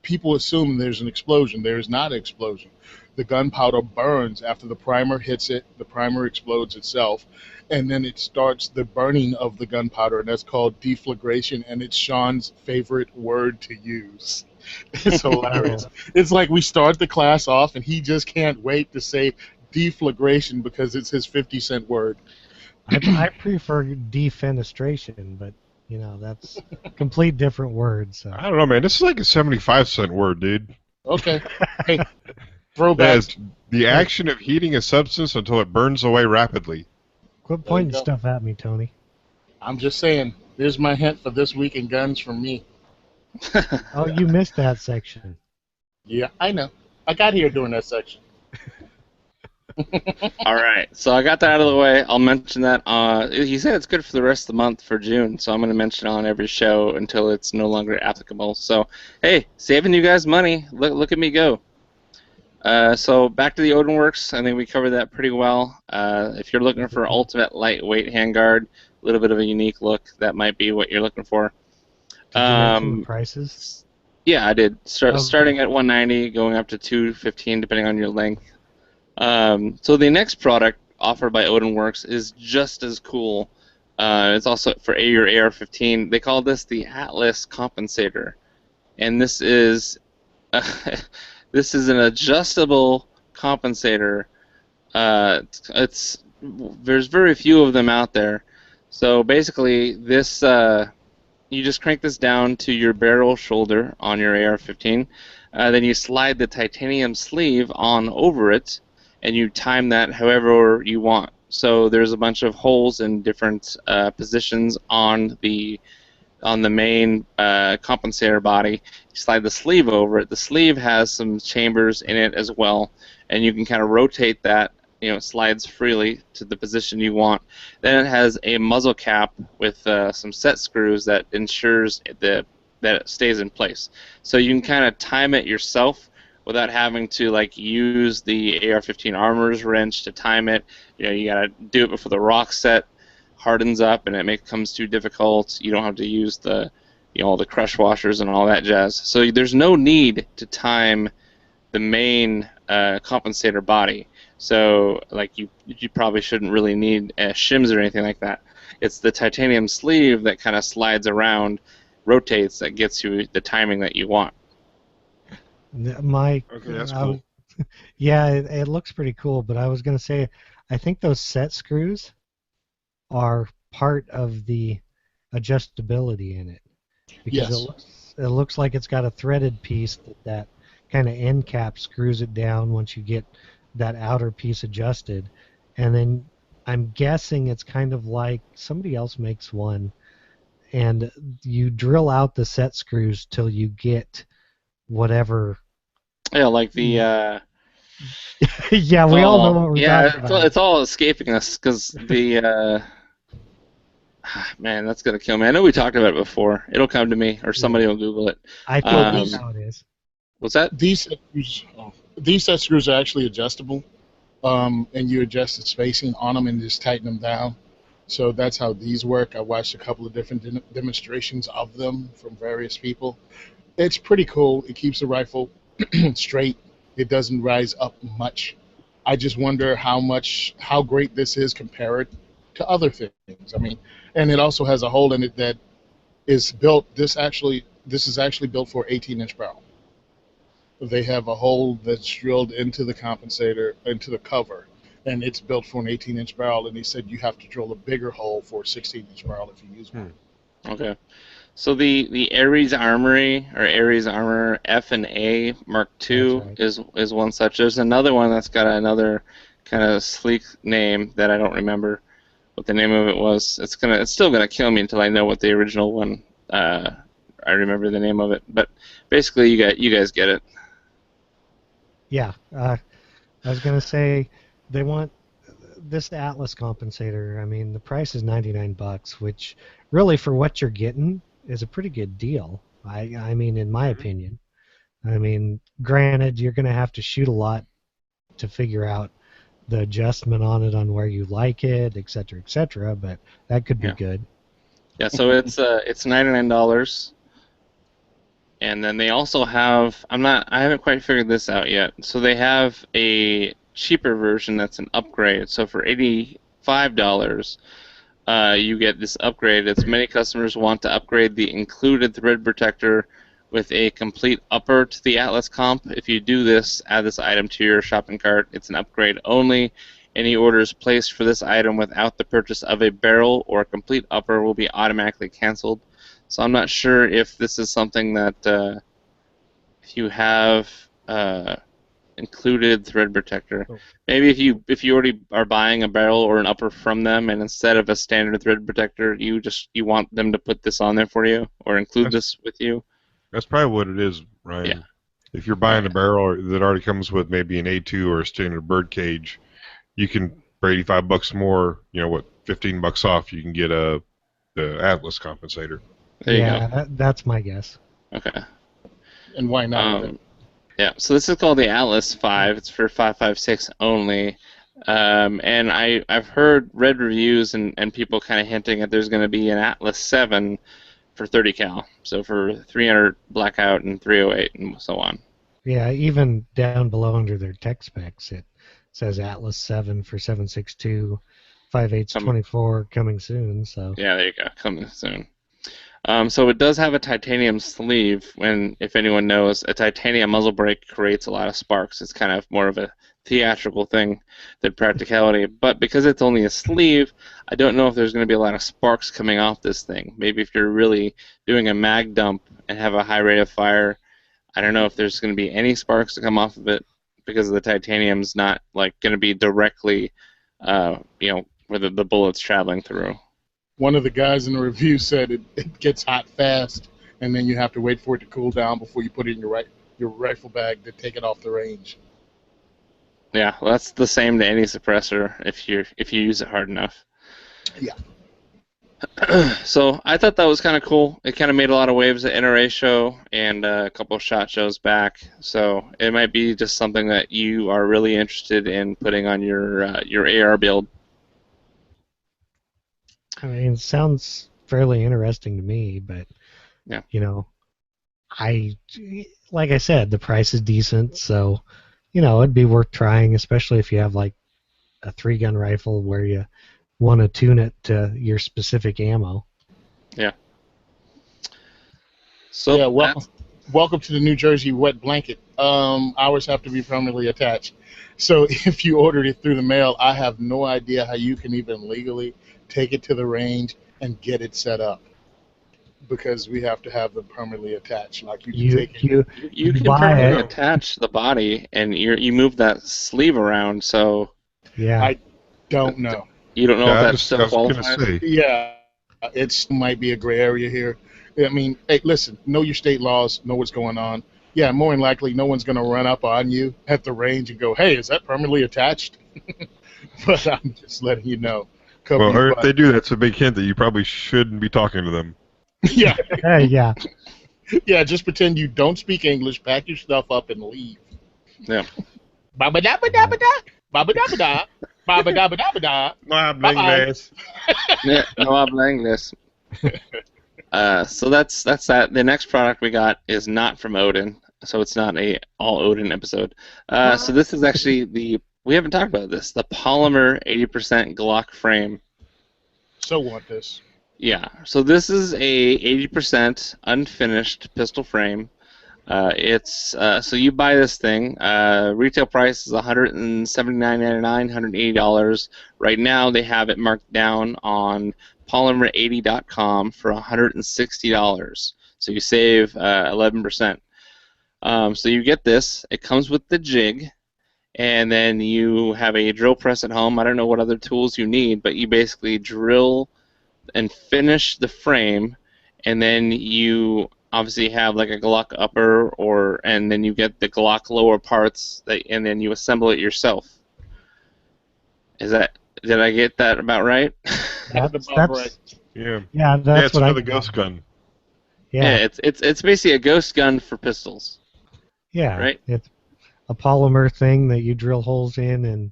people assume there's an explosion. There is not an explosion. the gunpowder burns after the primer hits it. The primer explodes itself, and then it starts the burning of the gunpowder, and that's called deflagration, and it's Sean's favorite word to use. It's hilarious. It's like we start the class off, and he just can't wait to say deflagration because it's his 50-cent word. I prefer defenestration, but that's a complete different word. So I don't know, man. This is like a 75-cent word, dude. Okay. Hey, throwback. That's the action of heating a substance until it burns away rapidly. Quit pointing stuff at me, Tony. I'm just saying. There's my hint for this week in guns from me. Oh, you missed that section. Yeah, I know. I got here during that section. All right, so I got that out of the way. I'll mention that. He said it's good for the rest of the month for June, so I'm going to mention it on every show until it's no longer applicable. So, hey, saving you guys money. Look at me go. So back to the Odin Works. I think we covered that pretty well. If you're looking for ultimate lightweight handguard, a little bit of a unique look, that might be what you're looking for. Did you mention the prices? Yeah, I did. Starting at $190, going up to $215, depending on your length. So the next product offered by Odin Works is just as cool. It's also for your AR-15. They call this the Atlas Compensator, and this is this is an adjustable compensator. There's very few of them out there. So basically, this you just crank this down to your barrel shoulder on your AR-15. Then you slide the titanium sleeve on over it, and you time that however you want. So there's a bunch of holes in different positions on the main compensator body. You slide the sleeve over it. The sleeve has some chambers in it as well, and you can kind of rotate that. It slides freely to the position you want. Then it has a muzzle cap with some set screws that ensures that it stays in place. So you can kind of time it yourself without having to use the AR-15 armorer's wrench to time it. You gotta do it before the rock set hardens up and it becomes too difficult. You don't have to use the all the crush washers and all that jazz. So there's no need to time the main compensator body. So you probably shouldn't really need shims or anything like that. It's the titanium sleeve that kind of slides around, rotates, that gets you the timing that you want. Okay, that's cool. Yeah, it looks pretty cool, but I was going to say, I think those set screws are part of the adjustability in it. Because Yes. it looks like it's got a threaded piece that kind of end cap screws it down once you get that outer piece adjusted. And then I'm guessing it's kind of like somebody else makes one, and you drill out the set screws till you get whatever. Yeah, like the. Yeah, we all know what we're talking about. It's all escaping us because the. Man, that's gonna kill me. I know we talked about it before. It'll come to me, or somebody will Google it. I think that's how it is. What's that? These set screws are actually adjustable, and you adjust the spacing on them and just tighten them down. So that's how these work. I watched a couple of different demonstrations of them from various people. It's pretty cool. It keeps the rifle straight. It doesn't rise up much. I just wonder how great this is compared to other things. I mean, and it also has a hole in it that is built. This is actually built for 18-inch barrel. They have a hole that's drilled into the compensator, into the cover, and it's built for an 18-inch barrel. And they said you have to drill a bigger hole for a 16-inch barrel if you use one. Okay. So the Ares Armory, or Ares Armor F&A Mark II, Right. is one such. There's another one that's got another kind of sleek name that I don't remember what the name of it was. It's still gonna kill me until I know what the original one. I remember the name of it, but basically you guys get it. Yeah, I was gonna say they want this Atlas compensator. I mean, the price is $99, which really for what you're getting is a pretty good deal. I mean, in my opinion. I mean, granted, you're gonna have to shoot a lot to figure out the adjustment on it, on where you like it, et cetera, but that could be good. Yeah, so it's $99, And then they also have, I haven't quite figured this out yet. So they have a cheaper version that's an upgrade. So for $85, you get this upgrade. It's many customers want to upgrade the included thread protector with a complete upper to the Atlas comp. If you do this, add this item to your shopping cart. It's an upgrade only. Any orders placed for this item without the purchase of a barrel or a complete upper will be automatically canceled. So I'm not sure if this is something that if you have included thread protector. Maybe if you already are buying a barrel or an upper from them, and instead of a standard thread protector, you want them to put this on there for you or include this with you. That's probably what it is, Ryan. Yeah. If you're buying a barrel that already comes with maybe an A2 or a standard bird cage, you can, for $85 more, $15 off, you can get the Atlas compensator. There you go. That's my guess. Okay. And why not? Yeah, so this is called the Atlas 5. It's for 5.56 only. And I've read reviews and people kind of hinting that there's going to be an Atlas 7 for 30 cal. So for 300 blackout and 308 and so on. Yeah, even down below under their tech specs, it says Atlas 7 for 7.62, 5.8 24 coming soon. So yeah, there you go, coming soon. So it does have a titanium sleeve. If anyone knows, a titanium muzzle brake creates a lot of sparks. It's kind of more of a theatrical thing than practicality. But because it's only a sleeve, I don't know if there's going to be a lot of sparks coming off this thing. Maybe if you're really doing a mag dump and have a high rate of fire, I don't know if there's going to be any sparks to come off of it because the titanium's not like going to be directly, where the bullet's traveling through. One of the guys in the review said it gets hot fast, and then you have to wait for it to cool down before you put it in your rifle bag to take it off the range. Yeah, well, that's the same to any suppressor if you use it hard enough. Yeah. So I thought that was kind of cool. It kind of made a lot of waves at NRA show and a couple of SHOT shows back. So it might be just something that you are really interested in putting on your AR build. I mean, it sounds fairly interesting to me, but yeah, like I said, the price is decent, so it'd be worth trying, especially if you have like a 3-gun rifle where you want to tune it to your specific ammo. Yeah. So yeah, welcome to the New Jersey wet blanket. Ours have to be permanently attached. So if you ordered it through the mail, I have no idea how you can even legally take it to the range and get it set up, because we have to have them permanently attached. Like you can permanently attach the body, and you move that sleeve around. So yeah, I don't know. You don't know if that's still qualifies? Yeah, it might be a gray area here. I mean, hey, listen, know your state laws, know what's going on. Yeah, more than likely, no one's going to run up on you at the range and go, hey, is that permanently attached? But I'm just letting you know. Well, or if they do, that's a big hint that you probably shouldn't be talking to them. Yeah. Yeah. Yeah, just pretend you don't speak English, pack your stuff up, and leave. Yeah. Ba-ba-da-ba-da-ba-da, ba-ba-da-ba-da, ba-ba-da-ba-da-ba-da. No habla inglés. Yeah, no habla inglés. So that's that. The next product we got is not from Odin, so it's not a all Odin episode. So this is actually we haven't talked about this, the polymer 80% Glock frame. So want this. Yeah, so this is a 80% unfinished pistol frame. So you buy this thing. Retail price is $179.99, $180. Right now they have it marked down on polymer80.com for $160. So you save 11%. So you get this. It comes with the jig, and then you have a drill press at home. I don't know what other tools you need, but you basically drill and finish the frame, and then you obviously have like a Glock upper, and then you get the Glock lower parts, and then you assemble it yourself. Did I get that about right? That's right. Yeah. Yeah, that's it's what another ghost gun. Yeah, it's basically a ghost gun for pistols. Yeah, right. It's a polymer thing that you drill holes in, and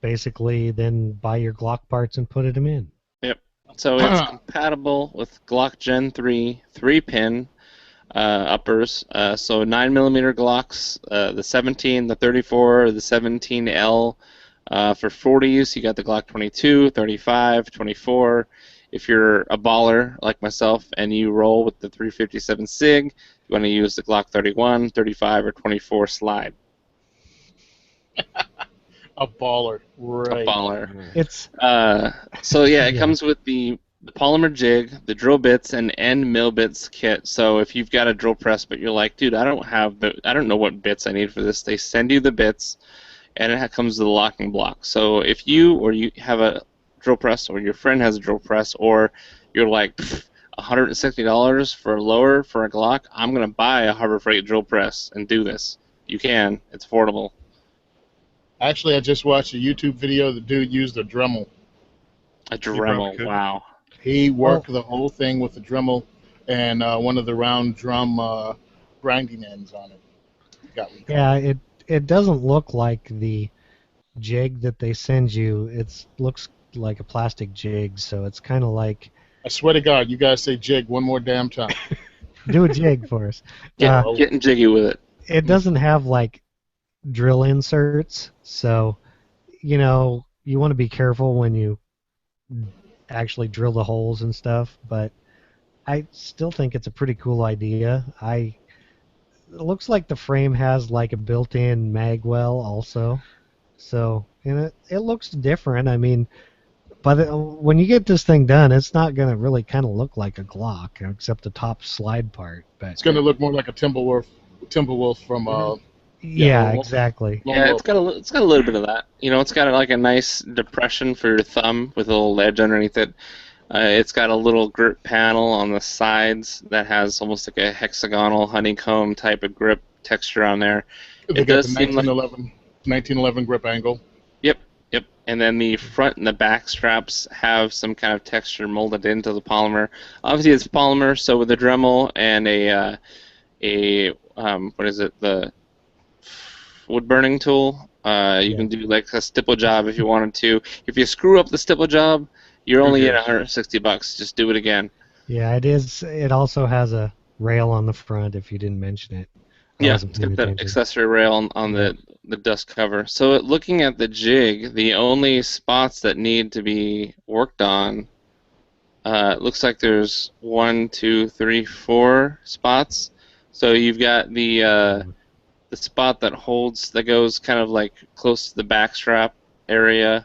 basically then buy your Glock parts and put them in. Yep. So it's compatible with Glock Gen 3 3-pin. uppers. So 9mm Glocks, the 17, the 34, the 17L. For 40s, you got the Glock 22, 35, 24. If you're a baller like myself and you roll with the 357 SIG, you want to use the Glock 31, 35, or 24 slide. A baller, right? A baller. It's So yeah, it Yeah. comes with the polymer jig, the drill bits, and end mill bits kit. So if you've got a drill press, but you're like, dude, I don't know what bits I need for this. They send you the bits, and it comes with a locking block. So if you have a drill press, or your friend has a drill press, or you're like, $160 for a lower for a Glock, I'm gonna buy a Harbor Freight drill press and do this. You can. It's affordable. Actually, I just watched a YouTube video. The dude used a Dremel. A probably Dremel. could. Wow. He worked the whole thing with the Dremel and one of the round drum grinding ends on it. Got me. Yeah, it doesn't look like the jig that they send you. It looks like a plastic jig, so it's kind of like I swear to God, you guys say jig one more damn time. do a jig for us. Getting jiggy with it. It doesn't have like drill inserts, so you want to be careful when you actually drill the holes and stuff, but I still think it's a pretty cool idea. It looks like the frame has like a built-in mag well also, so it looks different. I mean, but when you get this thing done, it's not going to really kind of look like a Glock except the top slide part. But It's going to look more like a Timberwolf from yeah, well, exactly. Long Yeah, Wolf. it's got a little bit of that. It's got like a nice depression for your thumb with a little ledge underneath it. It's got a little grip panel on the sides that has almost like a hexagonal honeycomb type of grip texture on there. They It got does the seem like 1911 grip angle. Yep. And then the front and the back straps have some kind of texture molded into the polymer. Obviously, it's polymer, so with a Dremel and the wood burning tool, you can do like a stipple job if you wanted to. If you screw up the stipple job, you're only in $160. Just do it again. Yeah, it is. It also has a rail on the front. If you didn't mention it, I Yeah, wasn't it's paying got that attention. accessory rail on the dust cover. So looking at the jig, the only spots that need to be worked on, it looks like there's 1, 2, 3, 4 spots. So you've got the spot that goes kind of like close to the back strap area.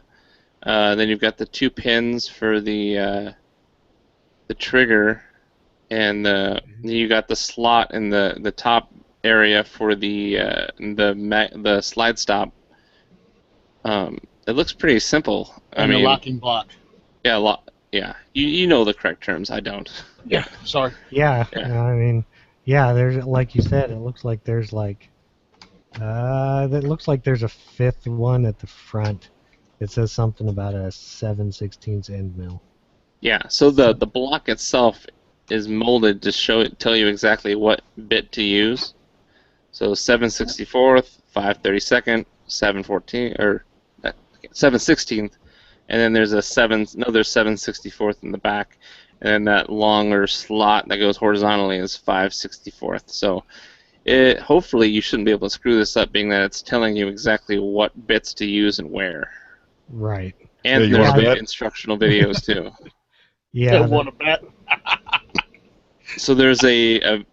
Then you've got the 2 pins for the trigger, and you got the slot in the top area for the slide stop. It looks pretty simple. And the locking block. Yeah, you know the correct terms. I don't. Yeah, sorry. Yeah, Yeah. I mean, yeah. There's like you said. It looks like there's like that looks like there's a 5th one at the front. It says something about a 7/16 end mill. Yeah. So the block itself is molded to tell you exactly what bit to use. So 7/64th, 5/32nd, 7/14, or 7/16th, and then there's another 7/64th in the back, and then that longer slot that goes horizontally is 5/64th. So hopefully you shouldn't be able to screw this up, being that it's telling you exactly what bits to use and where. Right. And Yeah, you there's wanna good bet? instructional videos too. Yeah. Want to bet? So there's a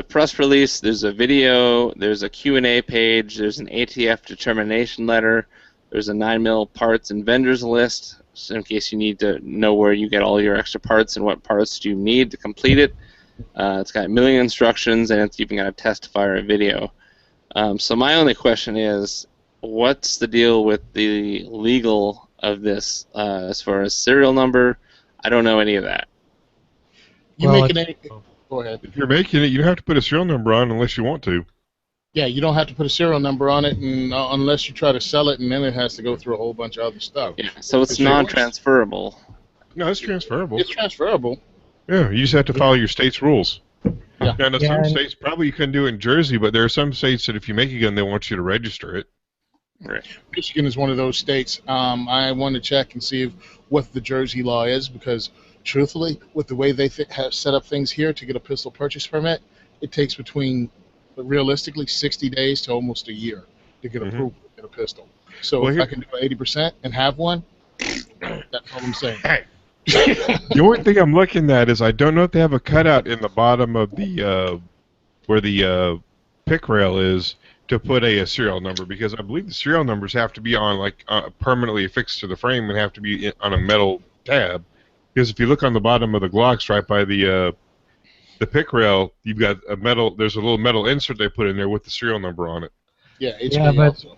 press release, there's a video, there's a Q&A page, there's an ATF determination letter, there's a 9mm parts and vendors list, so in case you need to know where you get all your extra parts and what parts you need to complete it. It's got a million instructions, and it's even got a testify or a video. So my only question is, what's the deal with the legal of this as far as serial number? I don't know any of that. You Well, making any? Go ahead. If you're making it, you don't have to put a serial number on unless you want to. Yeah, you don't have to put a serial number on it, and unless you try to sell it, and then it has to go through a whole bunch of other stuff. Yeah, so it's Is yours? non-transferable. No, it's transferable. It's transferable. Yeah, you just have to follow your state's rules. Yeah. Now, Yeah, some and- states probably you couldn't do it in Jersey, but there are some states that if you make a gun, they want you to register it. Right. Michigan is one of those states. I want to check and see what the Jersey law is, because truthfully, with the way they have set up things here to get a pistol purchase permit, it takes between, realistically, 60 days to almost a year to get Mhm. approval to get a pistol. So Well, if here- I can do 80% and have one, that's all I'm saying. Hey. The only thing I'm looking at is I don't know if they have a cutout in the bottom of the where the pick rail is to put a serial number, because I believe the serial numbers have to be on like permanently affixed to the frame and have to be on a metal tab. Because if you look on the bottom of the Glocks right by the pick rail, you've got a metal. There's a little metal insert they put in there with the serial number on it. Yeah, HK Yeah, but also.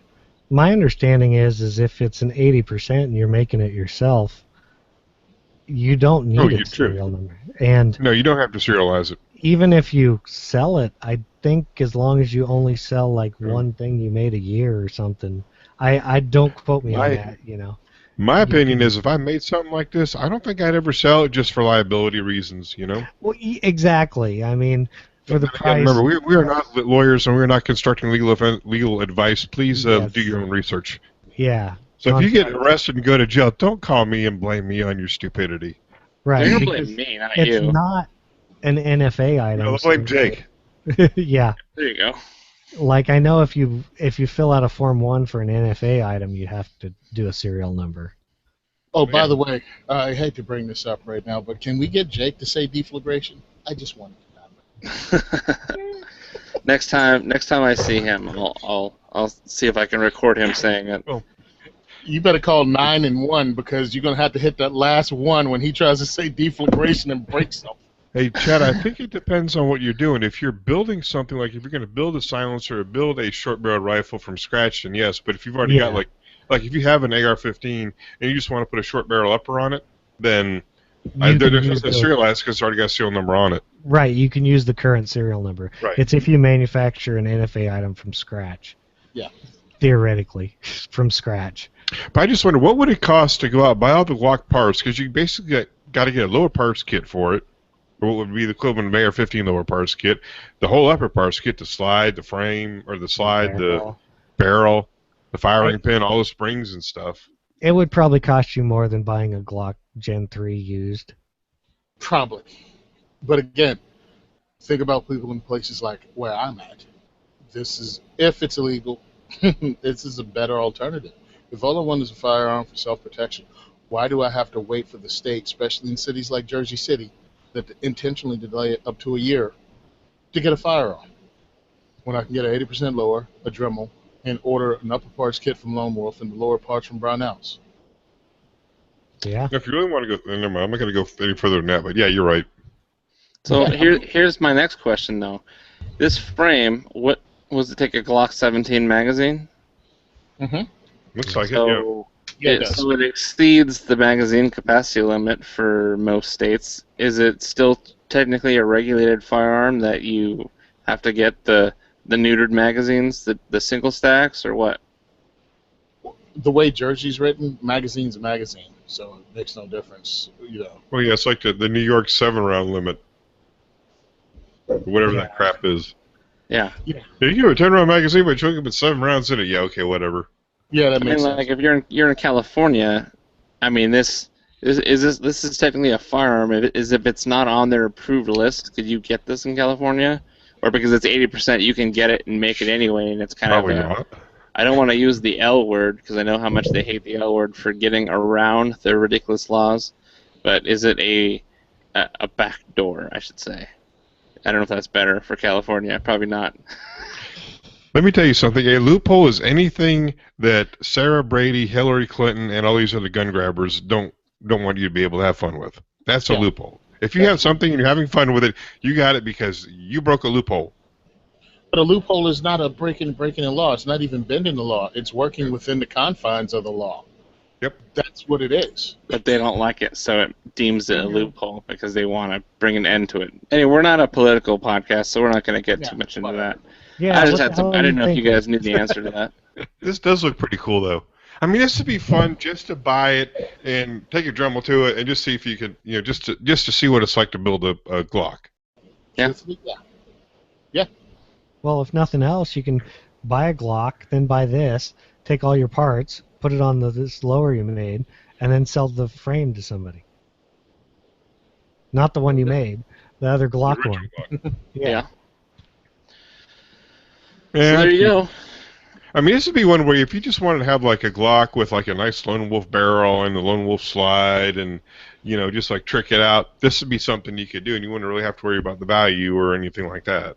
my understanding is if it's an 80% and you're making it yourself, you don't need a true. serial number. And No, you don't have to serialize it. even if you sell it, I think as long as you only sell like one thing you made a year or something, I don't quote me on that, you know. My You opinion can- is if I made something like this, I don't think I'd ever sell it just for liability reasons, you know? Well, exactly. I mean, for the Again, price. remember, we are not lawyers and we're not constructing legal advice. Please Yes. do your own research. Yeah. So if you get Contract. arrested and go to jail, don't call me and blame me on your stupidity. Right. They're gonna because blame me, not it's you. not an NFA item. No, blame Jake. Yeah. There you go. Like I know if you fill out a Form 1 for an NFA item, you have to do a serial number. Oh, by the way, I hate to bring this up right now, but can we get Jake to say deflagration? I just want it to happen. Next time I see him, I'll see if I can record him saying it. You better call 911 because you're gonna have to hit that last one when he tries to say deflagration and break something. Hey, Chad, I think it depends on what you're doing. If you're building something, like if you're going to build a silencer or build a short-barreled rifle from scratch, then yes. But if you've already got, like if you have an AR-15 and you just want to put a short-barrel upper on it, then there's nothing serialized because it's already got a serial number on it. Right, you can use the current serial number. Right. It's if you manufacture an NFA item from scratch. Yeah. Theoretically, from scratch. But I just wonder, what would it cost to go out and buy all the Glock parts? Because you basically got to get a lower parts kit for it, or what would be the equivalent of an AR-15 lower parts kit, the whole upper parts kit, the slide, the frame, or the slide, the barrel, the firing pin, all the springs and stuff. It would probably cost you more than buying a Glock Gen 3 used. Probably. But again, think about people in places like where I'm at. This is, if it's illegal, this is a better alternative. If all I want is a firearm for self-protection, why do I have to wait for the state, especially in cities like Jersey City, that intentionally delay it up to a year to get a firearm? When I can get an 80% lower, a Dremel, and order an upper parts kit from Lone Wolf and the lower parts from Brownells. Yeah. If you really want to go, never mind, I'm not going to go any further than that, but yeah, you're right. So here's my next question though. This frame, what was it? Take a Glock 17 magazine? Mm-hmm. Looks like So Yeah, it does. so it exceeds the magazine capacity limit for most states. Is it still technically a regulated firearm that you have to get the neutered magazines, the single stacks, or what? The way Jersey's written, magazine's a magazine, so it makes no difference, you know. yeah. Well, yeah, it's like the New York 7-round limit, whatever that crap is. Yeah. Yeah, you have a 10-round magazine, but you only put 7 rounds in it. Yeah, okay, whatever. Yeah, that I makes mean, sense. like if you're in California, I mean this is technically a firearm. If it's not on their approved list, could you get this in California? Or because it's 80%, you can get it and make it anyway, and it's kind Probably of not. I don't want to use the L word because I know how much they hate the L word for getting around their ridiculous laws. But is it a back door, I should say? I don't know if that's better for California. Probably not. Let me tell you something. A loophole is anything that Sarah Brady, Hillary Clinton, and all these other gun grabbers don't want you to be able to have fun with. That's a loophole. If you have something and you're having fun with it, you got it because you broke a loophole. But a loophole is not a breaking the law. It's not even bending the law. It's working within the confines of the law. Yep. That's what it is. But they don't like it, so it deems it a loophole because they want to bring an end to it. Anyway, we're not a political podcast, so we're not going to get too much into that. Yeah. I just had some. I didn't know if you guys knew the answer to that. This does look pretty cool, though. I mean, this would be fun just to buy it and take a Dremel to it and just see if you could, just to see what it's like to build a Glock. Yeah. Yeah. Well, if nothing else, you can buy a Glock, then buy this, take all your parts, put it on this lower you made, and then sell the frame to somebody. Not the one you made, the other Glock one. Yeah. So Yeah, there you go. I mean, this would be one where if you just wanted to have like a Glock with like a nice Lone Wolf barrel and the Lone Wolf slide and, just like trick it out, this would be something you could do and you wouldn't really have to worry about the value or anything like that.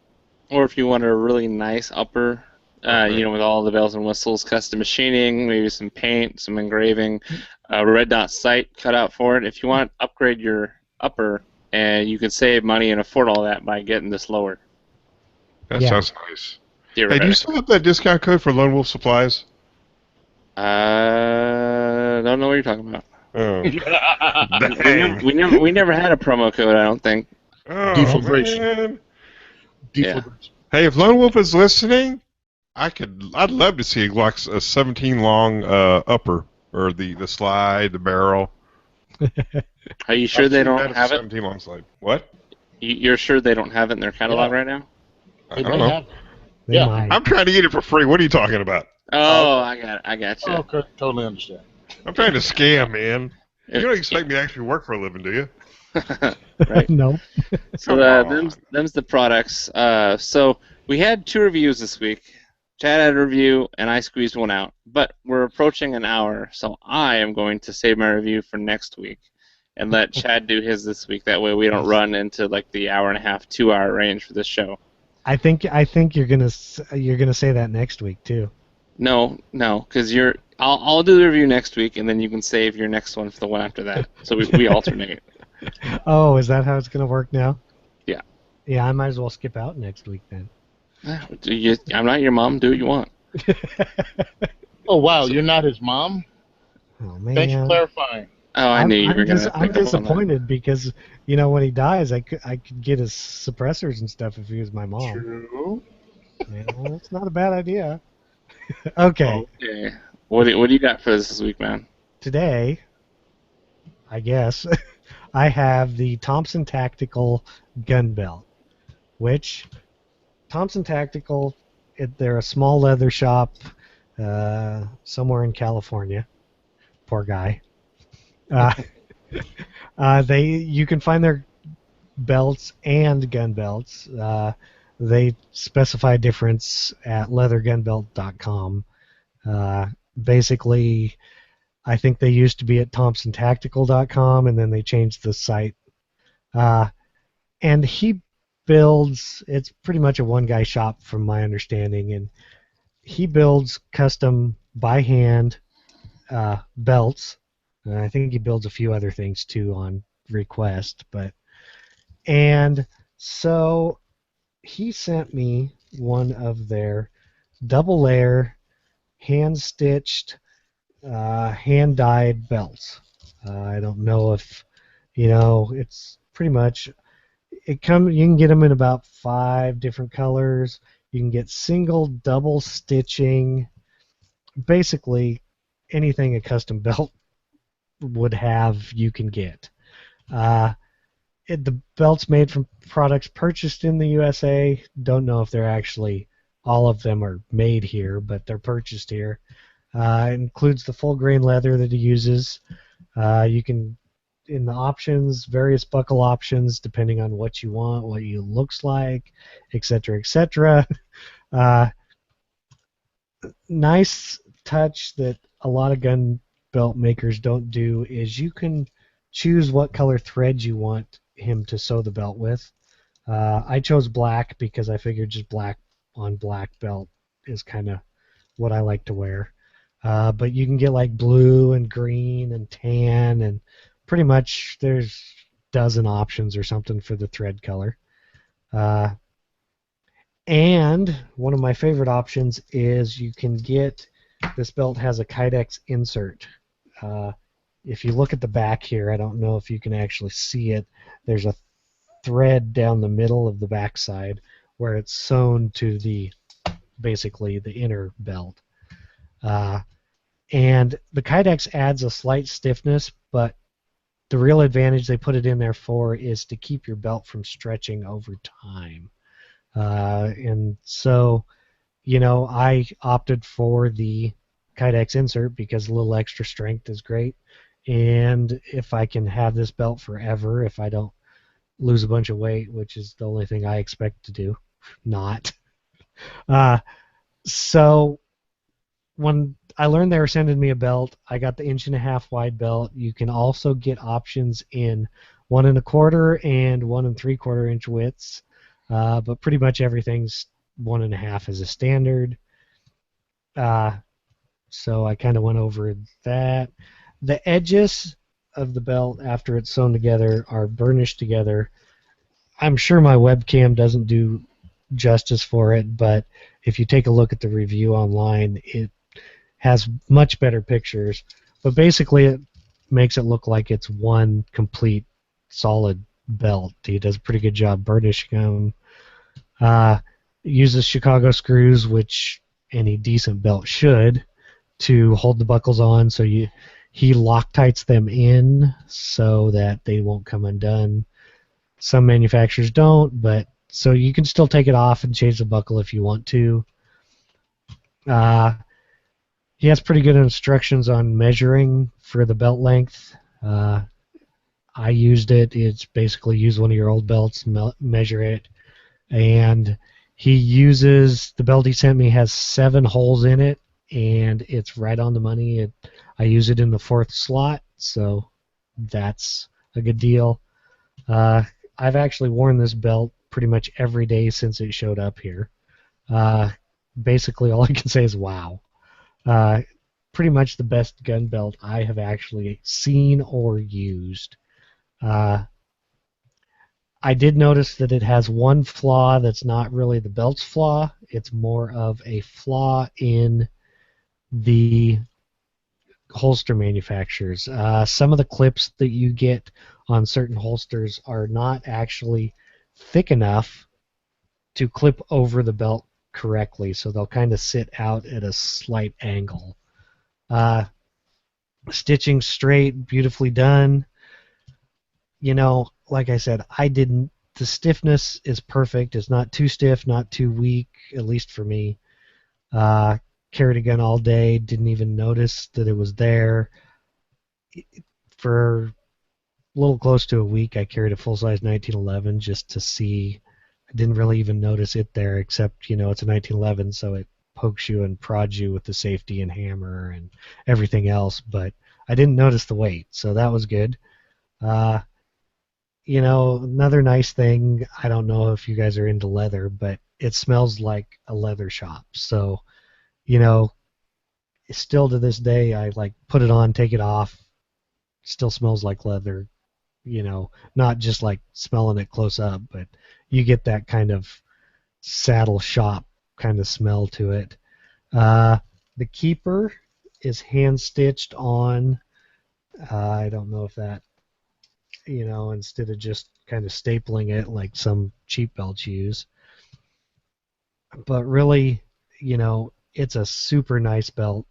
Or if you want a really nice upper, Right. with all the bells and whistles, custom machining, maybe some paint, some engraving, red dot sight cut out for it. If you want to upgrade your upper, and you can save money and afford all that by getting this lower. That Yeah. sounds nice. Hey, do you Theoretically. still have that discount code for Lone Wolf Supplies? Don't know what you're talking about. Oh, We never had a promo code, I don't think. oh Deflagration. man. Deflagration. Hey, if Lone Wolf is listening, I'd love to see a Glock a 17 long upper or the slide, the barrel. Are you sure I've they seen don't that as a have it? 17 long slide. What? You're sure they don't have it in their catalog Yeah. right now? I They don't may know. have it. They Yeah. might. I'm trying to get it for free. What are you talking about? Oh, I got you. Oh, okay. Totally understand. I'm trying to scam, man. You don't expect me to actually work for a living, do you? Right. No. So them's the products. So we had 2 reviews this week. Chad had a review, and I squeezed one out. But we're approaching an hour, so I am going to save my review for next week and let Chad do his this week. That way we don't run into like the hour and a half, 2-hour range for this show. I think you're gonna say that next week too. No, because I'll do the review next week, and then you can save your next one for the one after that. So we alternate. Oh, is that how it's gonna work now? Yeah. Yeah, I might as well skip out next week then. I'm not your mom. Do what you want. Oh, wow. You're not his mom? Oh man. Thanks for clarifying. Oh, I knew you were going to pick I'm up on that. disappointed because when he dies, I could get his suppressors and stuff if he was my mom. True. Yeah, well, that's not a bad idea. Okay. Okay. What do you got for this week, man? Today, I guess, I have the Thompson Tactical gun belt, which Thompson Tactical, they're a small leather shop somewhere in California. Poor guy. You can find their belts and gun belts. They specify difference at leathergunbelt.com. Basically, I think they used to be at thompsontactical.com, and then they changed the site. And he builds, it's pretty much a one-guy shop from my understanding, and he builds custom by hand belts. And I think he builds a few other things too on request, and so he sent me one of their double layer hand stitched hand dyed belts. I don't know if it's pretty much you can get them in about 5 different colors. You can get single, double stitching, basically anything a custom belt would have, you can get. The belt's made from products purchased in the USA. Don't know if they're actually all of them are made here, but they're purchased here. It includes the full grain leather that he uses. You can, in the options, various buckle options depending on what you want, what you looks like, etc., etc. Nice touch that a lot of gun belt makers don't do is you can choose what color thread you want him to sew the belt with. I chose black because I figured just black on black belt is kind of what I like to wear. But you can get like blue and green and tan, and pretty much there's a dozen options or something for the thread color. And one of my favorite options is you can get, this belt has a Kydex insert. If you look at the back here, I don't know if you can actually see it. There's a thread down the middle of the backside where it's sewn to basically the inner belt. And the Kydex adds a slight stiffness, but the real advantage they put it in there for is to keep your belt from stretching over time. And so, I opted for the Kydex insert because a little extra strength is great. And if I can have this belt forever, if I don't lose a bunch of weight, which is the only thing I expect to do, not. So when I learned they were sending me a belt, I got the 1.5-inch wide belt. You can also get options in 1 1/4 and 1 3/4 inch widths, but pretty much everything's 1.5 as a standard. So I kind of went over that. The edges of the belt after it's sewn together are burnished together. I'm sure my webcam doesn't do justice for it, but if you take a look at the review online, it has much better pictures. But basically, it makes it look like it's one complete solid belt. He does a pretty good job burnishing them. Uses Chicago screws, which any decent belt should, to hold the buckles on. So he Loctites them in so that they won't come undone. Some manufacturers don't, but so you can still take it off and change the buckle if you want to. He has pretty good instructions on measuring for the belt length. I used it. It's basically use one of your old belts, measure it, and he uses the belt he sent me has 7 holes in it, and it's right on the money. I use it in the 4th slot, so that's a good deal. I've actually worn this belt pretty much every day since it showed up here. Basically, all I can say is wow. Pretty much the best gun belt I have actually seen or used. I did notice that it has one flaw that's not really the belt's flaw. It's more of a flaw in the holster manufacturers. Some of the clips that you get on certain holsters are not actually thick enough to clip over the belt correctly, so they'll kind of sit out at a slight angle. Stitching straight, beautifully done. You know, like I said, the stiffness is perfect. It's not too stiff, not too weak, at least for me. Carried a gun all day, didn't even notice that it was there. For a little close to a week, I carried a full-size 1911 just to see. I didn't really even notice it there, except, it's a 1911, so it pokes you and prods you with the safety and hammer and everything else, but I didn't notice the weight, so that was good. Another nice thing, I don't know if you guys are into leather, but it smells like a leather shop. So, still to this day, I put it on, take it off, still smells like leather, not just like smelling it close up, but you get that kind of saddle shop kind of smell to it. The keeper is hand stitched on. I don't know if that, instead of just kind of stapling it like some cheap belts use. But really, it's a super nice belt.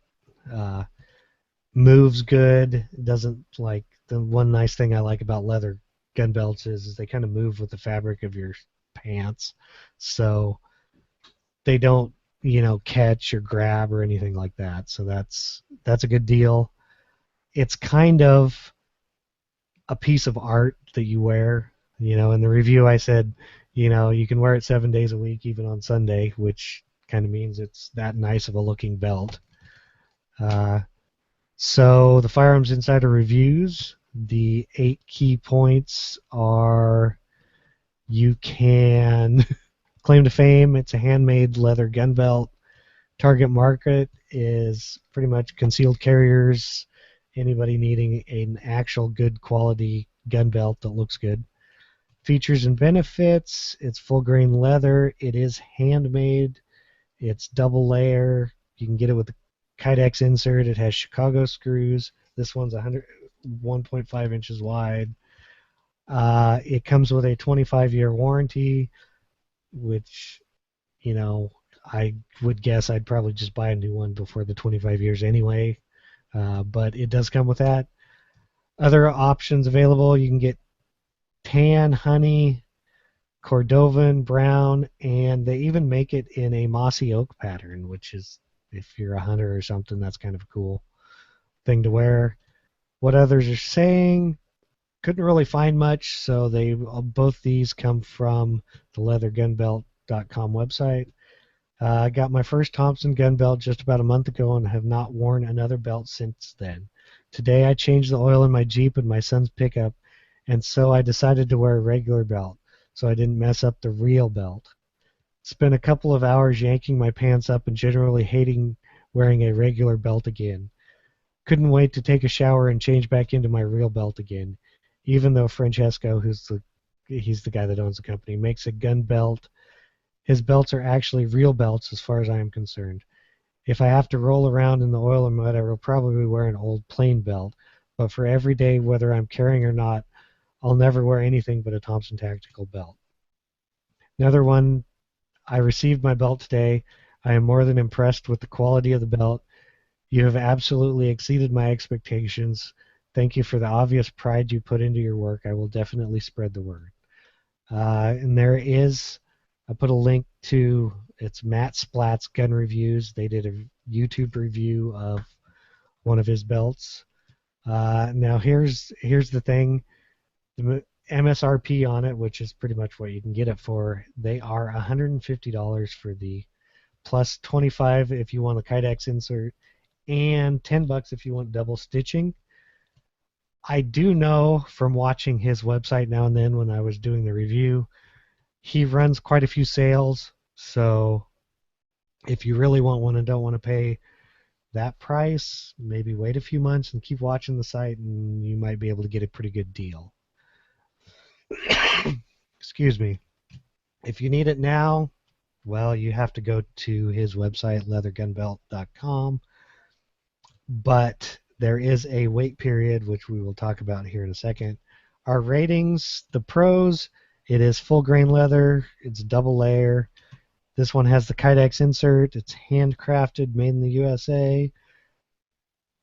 Moves good. Doesn't like the one nice thing I like about leather gun belts is they kind of move with the fabric of your pants, so they don't catch or grab or anything like that. So that's a good deal. It's kind of a piece of art that you wear. In the review I said, you can wear it 7 days a week, even on Sunday, which kind of means it's that nice of a looking belt. So the Firearms Insider reviews, the 8 key points are: you can claim to fame, it's a handmade leather gun belt. Target market is pretty much concealed carriers, anybody needing an actual good quality gun belt that looks good. Features and benefits: it's full grain leather, it is handmade, it's double layer, you can get it with a Kydex insert, it has Chicago screws, this one's 1.5 inches wide. It comes with a 25-year warranty, which, I would guess I'd probably just buy a new one before the 25 years anyway, but it does come with that. Other options available: you can get tan, honey, Cordovan, brown, and they even make it in a mossy oak pattern, which is, if you're a hunter or something, that's kind of a cool thing to wear. What others are saying, couldn't really find much, so both these come from the leathergunbelt.com website. I got my first Thompson gun belt just about a month ago and have not worn another belt since then. Today I changed the oil in my Jeep and my son's pickup, and so I decided to wear a regular belt so I didn't mess up the real belt. Spent a couple of hours yanking my pants up and generally hating wearing a regular belt again. Couldn't wait to take a shower and change back into my real belt again, even though Francesco, he's the guy that owns the company, makes a gun belt. His belts are actually real belts as far as I am concerned. If I have to roll around in the oil and mud, I will probably wear an old plain belt, but for every day, whether I'm carrying or not, I'll never wear anything but a Thompson tactical belt. Another one, I received my belt today. I am more than impressed with the quality of the belt. You have absolutely exceeded my expectations. Thank you for the obvious pride you put into your work. I will definitely spread the word. And there is, I put a link to, it's Matt Splatt's Gun Reviews. They did a YouTube review of one of his belts. Now here's the thing. The MSRP on it, which is pretty much what you can get it for, they are $150 for the plus $25 if you want the Kydex insert, and $10 if you want double stitching. I do know from watching his website now and then when I was doing the review, he runs quite a few sales, so if you really want one and don't want to pay that price, maybe wait a few months and keep watching the site and you might be able to get a pretty good deal. Excuse me. If you need it now, well, you have to go to his website, leathergunbelt.com. But there is a wait period, which we will talk about here in a second. Our ratings, the pros, it is full grain leather, it's double layer. This one has the Kydex insert, it's handcrafted, made in the USA.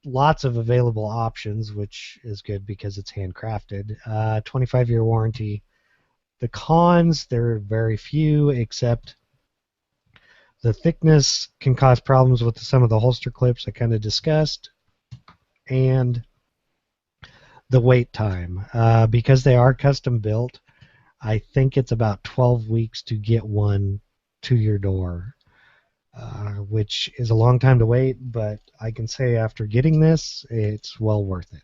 Lots of available options, which is good because it's handcrafted. 25-year warranty. The cons, there are very few, except the thickness can cause problems with some of the holster clips I kind of discussed, and the wait time. Because they are custom built, I think it's about 12 weeks to get one to your door, which is a long time to wait, but I can say after getting this, it's well worth it.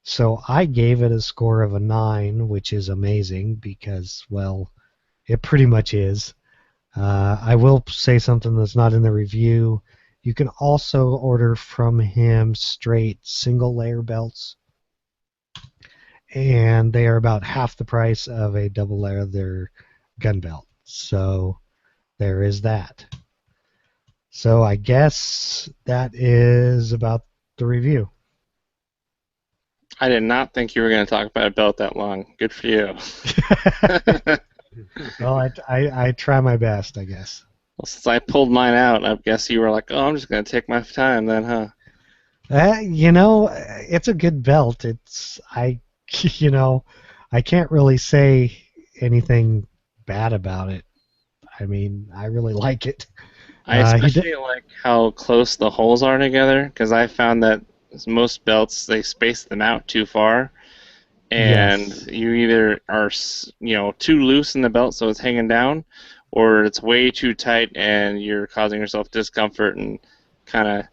So I gave it a score of a 9, which is amazing because, well, it pretty much is. I will say something that's not in the review. You can also order from him straight single layer belts, and they are about half the price of a double layer gun belt. So there is that. So I guess that is about the review. I did not think you were going to talk about a belt that long. Good for you. Well, I try my best, I guess. Well, since I pulled mine out, I guess you were like, oh, I'm just going to take my time then, huh? It's a good belt. I can't really say anything bad about it. I mean, I really like it. I especially like how close the holes are together, because I found that most belts, they space them out too far, and yes. You either are too loose in the belt so it's hanging down, or it's way too tight and you're causing yourself discomfort and kind of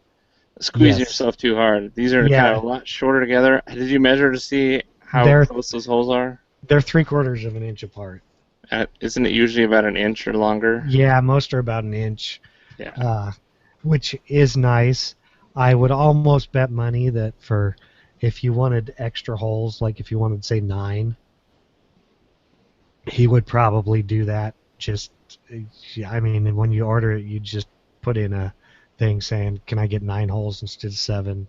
squeezing yourself too hard. These are kind of a lot shorter together. Did you measure to see how close those holes are? They're 3/4 of an inch apart. Isn't it usually about an inch or longer? Yeah, most are about an inch. Yeah. Which is nice. I would almost bet money that if you wanted extra holes, like if you wanted, say, 9, he would probably do that. When you order it, you just put in a thing saying, can I get 9 holes instead of 7?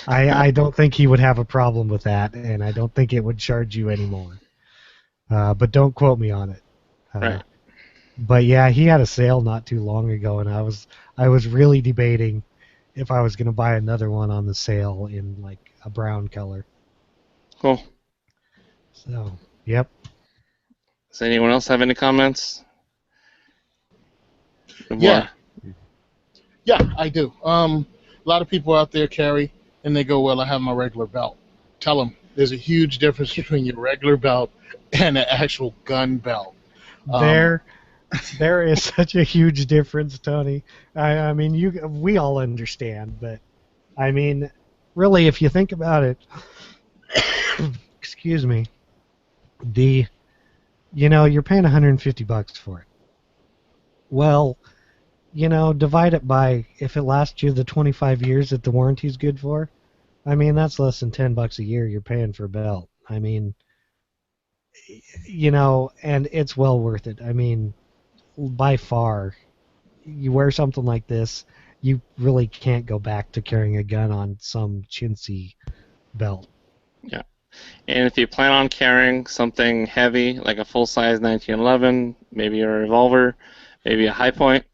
I don't think he would have a problem with that, and I don't think it would charge you anymore. But don't quote me on it. Right. But yeah, he had a sale not too long ago, and I was really debating if I was going to buy another one on the sale in like a brown color. Cool. So, yep. Does anyone else have any comments? Yeah, I do. A lot of people out there carry, and they go, well, I have my regular belt. Tell them there's a huge difference between your regular belt and an actual gun belt. There is such a huge difference, Tony. I mean, we all understand, but I mean, really, if you think about it, excuse me, you're paying $150 for it. Well, divide it by if it lasts you the 25 years that the warranty's good for. I mean, that's less than $10 a year you're paying for a belt. I mean, and it's well worth it. I mean, by far, you wear something like this, you really can't go back to carrying a gun on some chintzy belt. Yeah. And if you plan on carrying something heavy, like a full-size 1911, maybe a revolver, maybe a high point,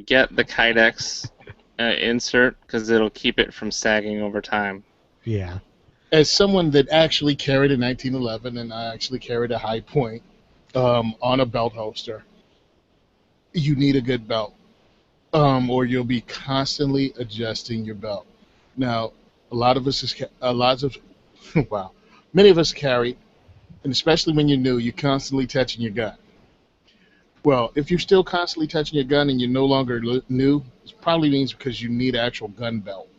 get the Kydex insert because it'll keep it from sagging over time. Yeah. As someone that actually carried a 1911 and I actually carried a high point on a belt holster, you need a good belt, or you'll be constantly adjusting your belt. Now, wow, many of us carry, and especially when you're new, you're constantly touching your gun. Well, if you're still constantly touching your gun and you're no longer new, it probably means because you need an actual gun belt.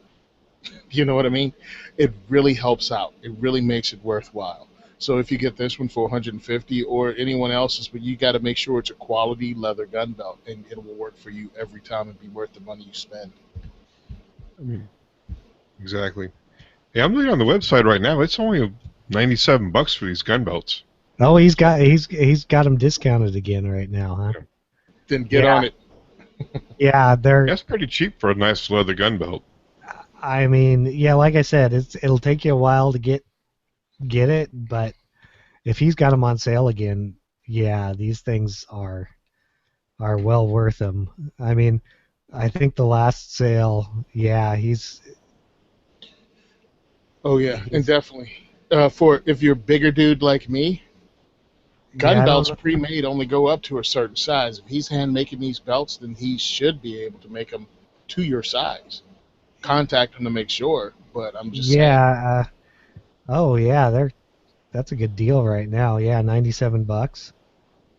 You know what I mean? It really helps out. It really makes it worthwhile. So if you get this one for $150 or anyone else's, but you got to make sure it's a quality leather gun belt, and it will work for you every time and be worth the money you spend. Exactly. Yeah, I'm looking on the website right now. It's only $97 for these gun belts. Oh, he's got them discounted again right now, huh? Yeah. Then get on it. Yeah, That's pretty cheap for a nice leather gun belt. I mean, yeah, like I said, it'll take you a while to get it, but if he's got them on sale again, yeah, these things are well worth them. I mean, I think the last sale, yeah, Oh yeah, and definitely for if you're a bigger dude like me, gun belts pre-made only go up to a certain size. If he's hand making these belts, then he should be able to make them to your size. Contact him to make sure, but I'm just saying. Yeah. Oh yeah, that's a good deal right now. Yeah, $97.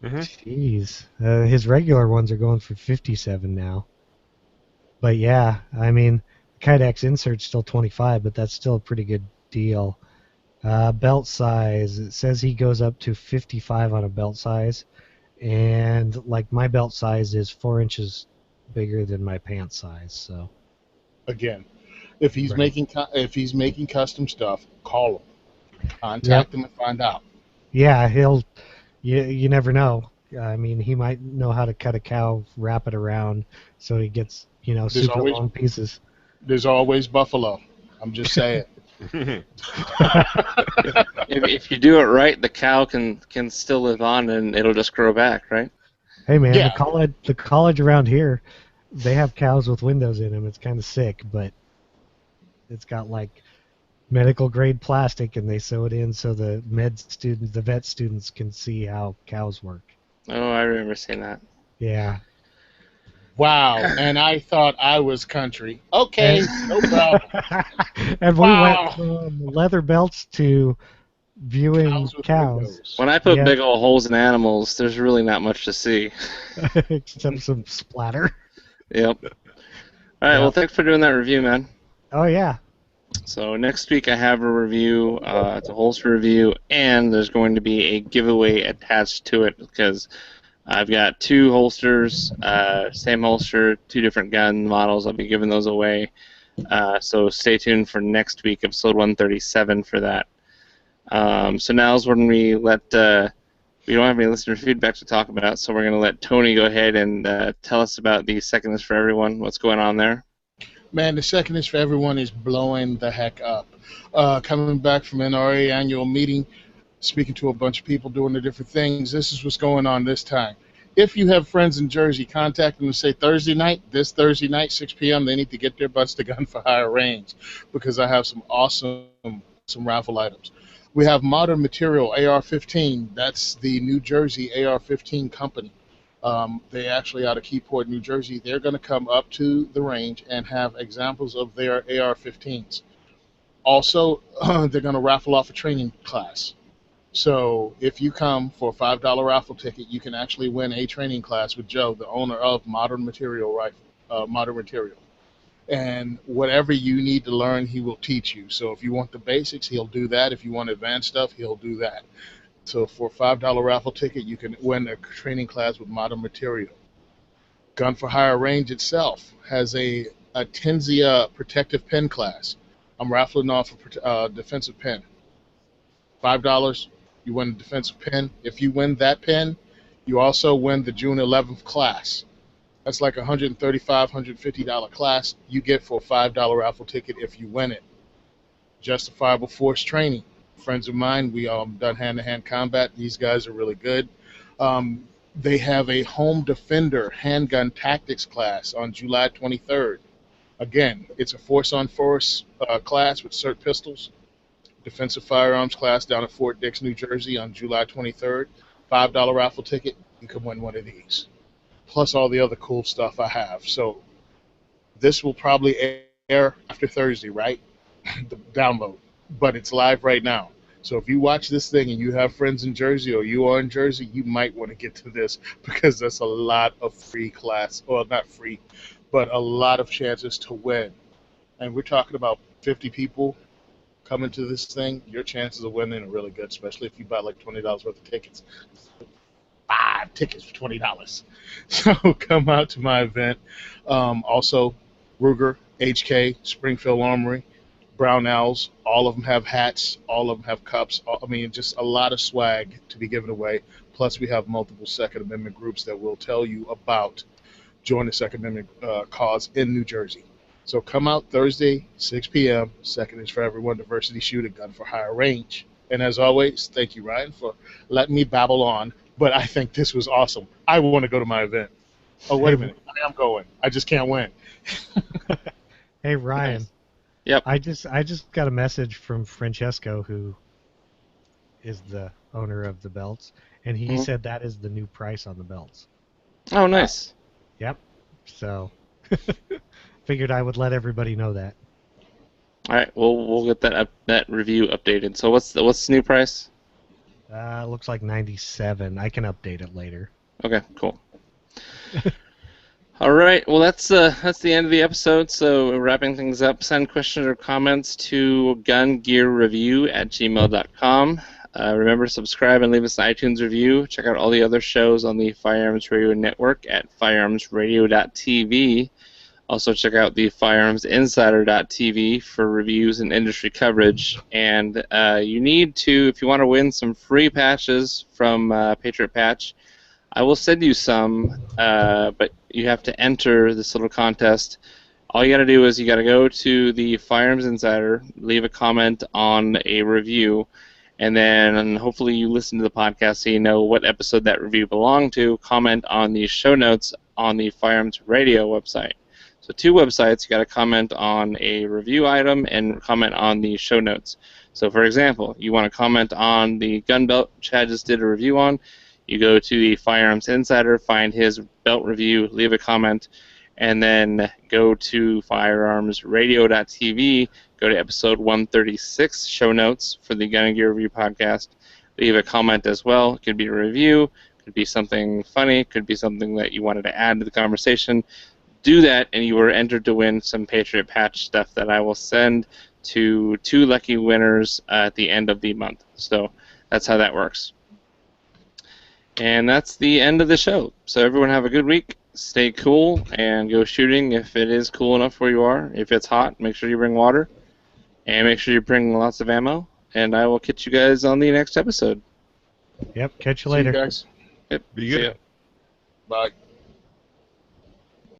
Jeez, his regular ones are going for $57 now. But yeah, I mean, Kydex insert's still $25, but that's still a pretty good deal. Belt size, it says he goes up to 55 on a belt size, and like my belt size is 4 inches bigger than my pant size. So again, if he's making custom stuff, call him, contact him, and find out. Yeah, you never know. I mean, he might know how to cut a cow, wrap it around, so he gets super long pieces. There's always buffalo. I'm just saying. If you do it right, the cow can still live on and it'll just grow back, right? Hey man, the college around here, they have cows with windows in them. It's kind of sick, but it's got like medical grade plastic, and they sew it in so the vet students can see how cows work. Oh, I remember seeing that. Yeah. Wow, and I thought I was country. Okay, no problem. And we went from leather belts to viewing cows. When I put big old holes in animals, there's really not much to see. Except some splatter. Yep. All right, well, thanks for doing that review, man. Oh, yeah. So next week I have a review, it's a holster review, and there's going to be a giveaway attached to it because I've got 2 holsters, same holster, 2 different gun models. I'll be giving those away. So stay tuned for next week, episode 137 for that. So now's when we don't have any listener feedback to talk about, so we're going to let Tony go ahead and tell us about the Second is for Everyone, what's going on there. Man, the Second is for Everyone is blowing the heck up. Coming back from NRA annual meeting, speaking to a bunch of people doing the different things, this is what's going on this time. If you have friends in Jersey, contact them and say this Thursday night, 6 p.m., they need to get their butts to Gun for Hire range because I have some awesome raffle items. We have Modern Material AR-15. That's the New Jersey AR-15 company. They actually out of Keyport, New Jersey. They're going to come up to the range and have examples of their AR-15s. Also, they're going to raffle off a training class. So if you come for a $5 raffle ticket, you can actually win a training class with Joe, the owner of Modern Material Rifle, Modern Material. And whatever you need to learn, he will teach you. So if you want the basics, he'll do that. If you want advanced stuff, he'll do that. So for a $5 raffle ticket, you can win a training class with Modern Material. Gun for Hire Range itself has a Tenzia protective pen class. I'm raffling off a defensive pen. $5, you win a defensive pen. If you win that pen, you also win the June 11th class. That's like a $135, $150 class you get for a $5 raffle ticket if you win it. Justifiable Force Training. Friends of mine, we done hand-to-hand combat. These guys are really good. They have a Home Defender handgun tactics class on July 23rd. Again, it's a force-on-force class with cert pistols. Defensive firearms class down at Fort Dix, New Jersey on July 23rd. $5 raffle ticket, you can win one of these. Plus all the other cool stuff I have. So this will probably air after Thursday, right? The download. But it's live right now. So if you watch this thing and you have friends in Jersey or you are in Jersey, you might want to get to this because that's a lot of free class. Well, not free, but a lot of chances to win. And we're talking about 50 people coming to this thing. Your chances of winning are really good, especially if you buy like $20 worth of tickets. 5 tickets for $20. So come out to my event. Also, Ruger, HK, Springfield Armory, Brownells, all of them have hats, all of them have cups. I mean, just a lot of swag to be given away. Plus, we have multiple Second Amendment groups that will tell you about join the Second Amendment cause in New Jersey. So come out Thursday, 6 p.m. Second is for everyone. Diversity Shoot a Gun for Hire Range. And as always, thank you, Ryan, for letting me babble on. But I think this was awesome. I want to go to my event. Oh, wait a minute. I am going. I just can't win. Hey, Ryan. Yep. I just got a message from Francesco, who is the owner of the belts, and he said that is the new price on the belts. Oh, nice. Yep. So figured I would let everybody know that. All right. Well, we'll get that review updated. So what's the new price? Looks like 97. I can update it later. Okay. Cool. All right. Well, that's the end of the episode. So wrapping things up, send questions or comments to gungearreview@gmail.com. Remember to subscribe and leave us an iTunes review. Check out all the other shows on the Firearms Radio Network at firearmsradio.tv. Also check out the firearmsinsider.tv for reviews and industry coverage. And you need to, if you want to win some free patches from Patriot Patch, I will send you some, but you have to enter this little contest. All you got to do is you got to go to the Firearms Insider, leave a comment on a review, and then hopefully you listen to the podcast so you know what episode that review belonged to. Comment on the show notes on the Firearms Radio website. So 2 websites, you got to comment on a review item and comment on the show notes. So for example, you want to comment on the gun belt Chad just did a review on. You go to the Firearms Insider, find his belt review, leave a comment, and then go to firearmsradio.tv, go to episode 136, show notes for the Gun and Gear Review podcast. Leave a comment as well. It could be a review, could be something funny, could be something that you wanted to add to the conversation. Do that, and you are entered to win some Patriot Patch stuff that I will send to 2 lucky winners at the end of the month. So that's how that works. And that's the end of the show. So everyone have a good week. Stay cool and go shooting if it is cool enough where you are. If it's hot, make sure you bring water. And make sure you bring lots of ammo. And I will catch you guys on the next episode. Yep, catch you See later. you guys. Yep. Be good. See ya. Bye.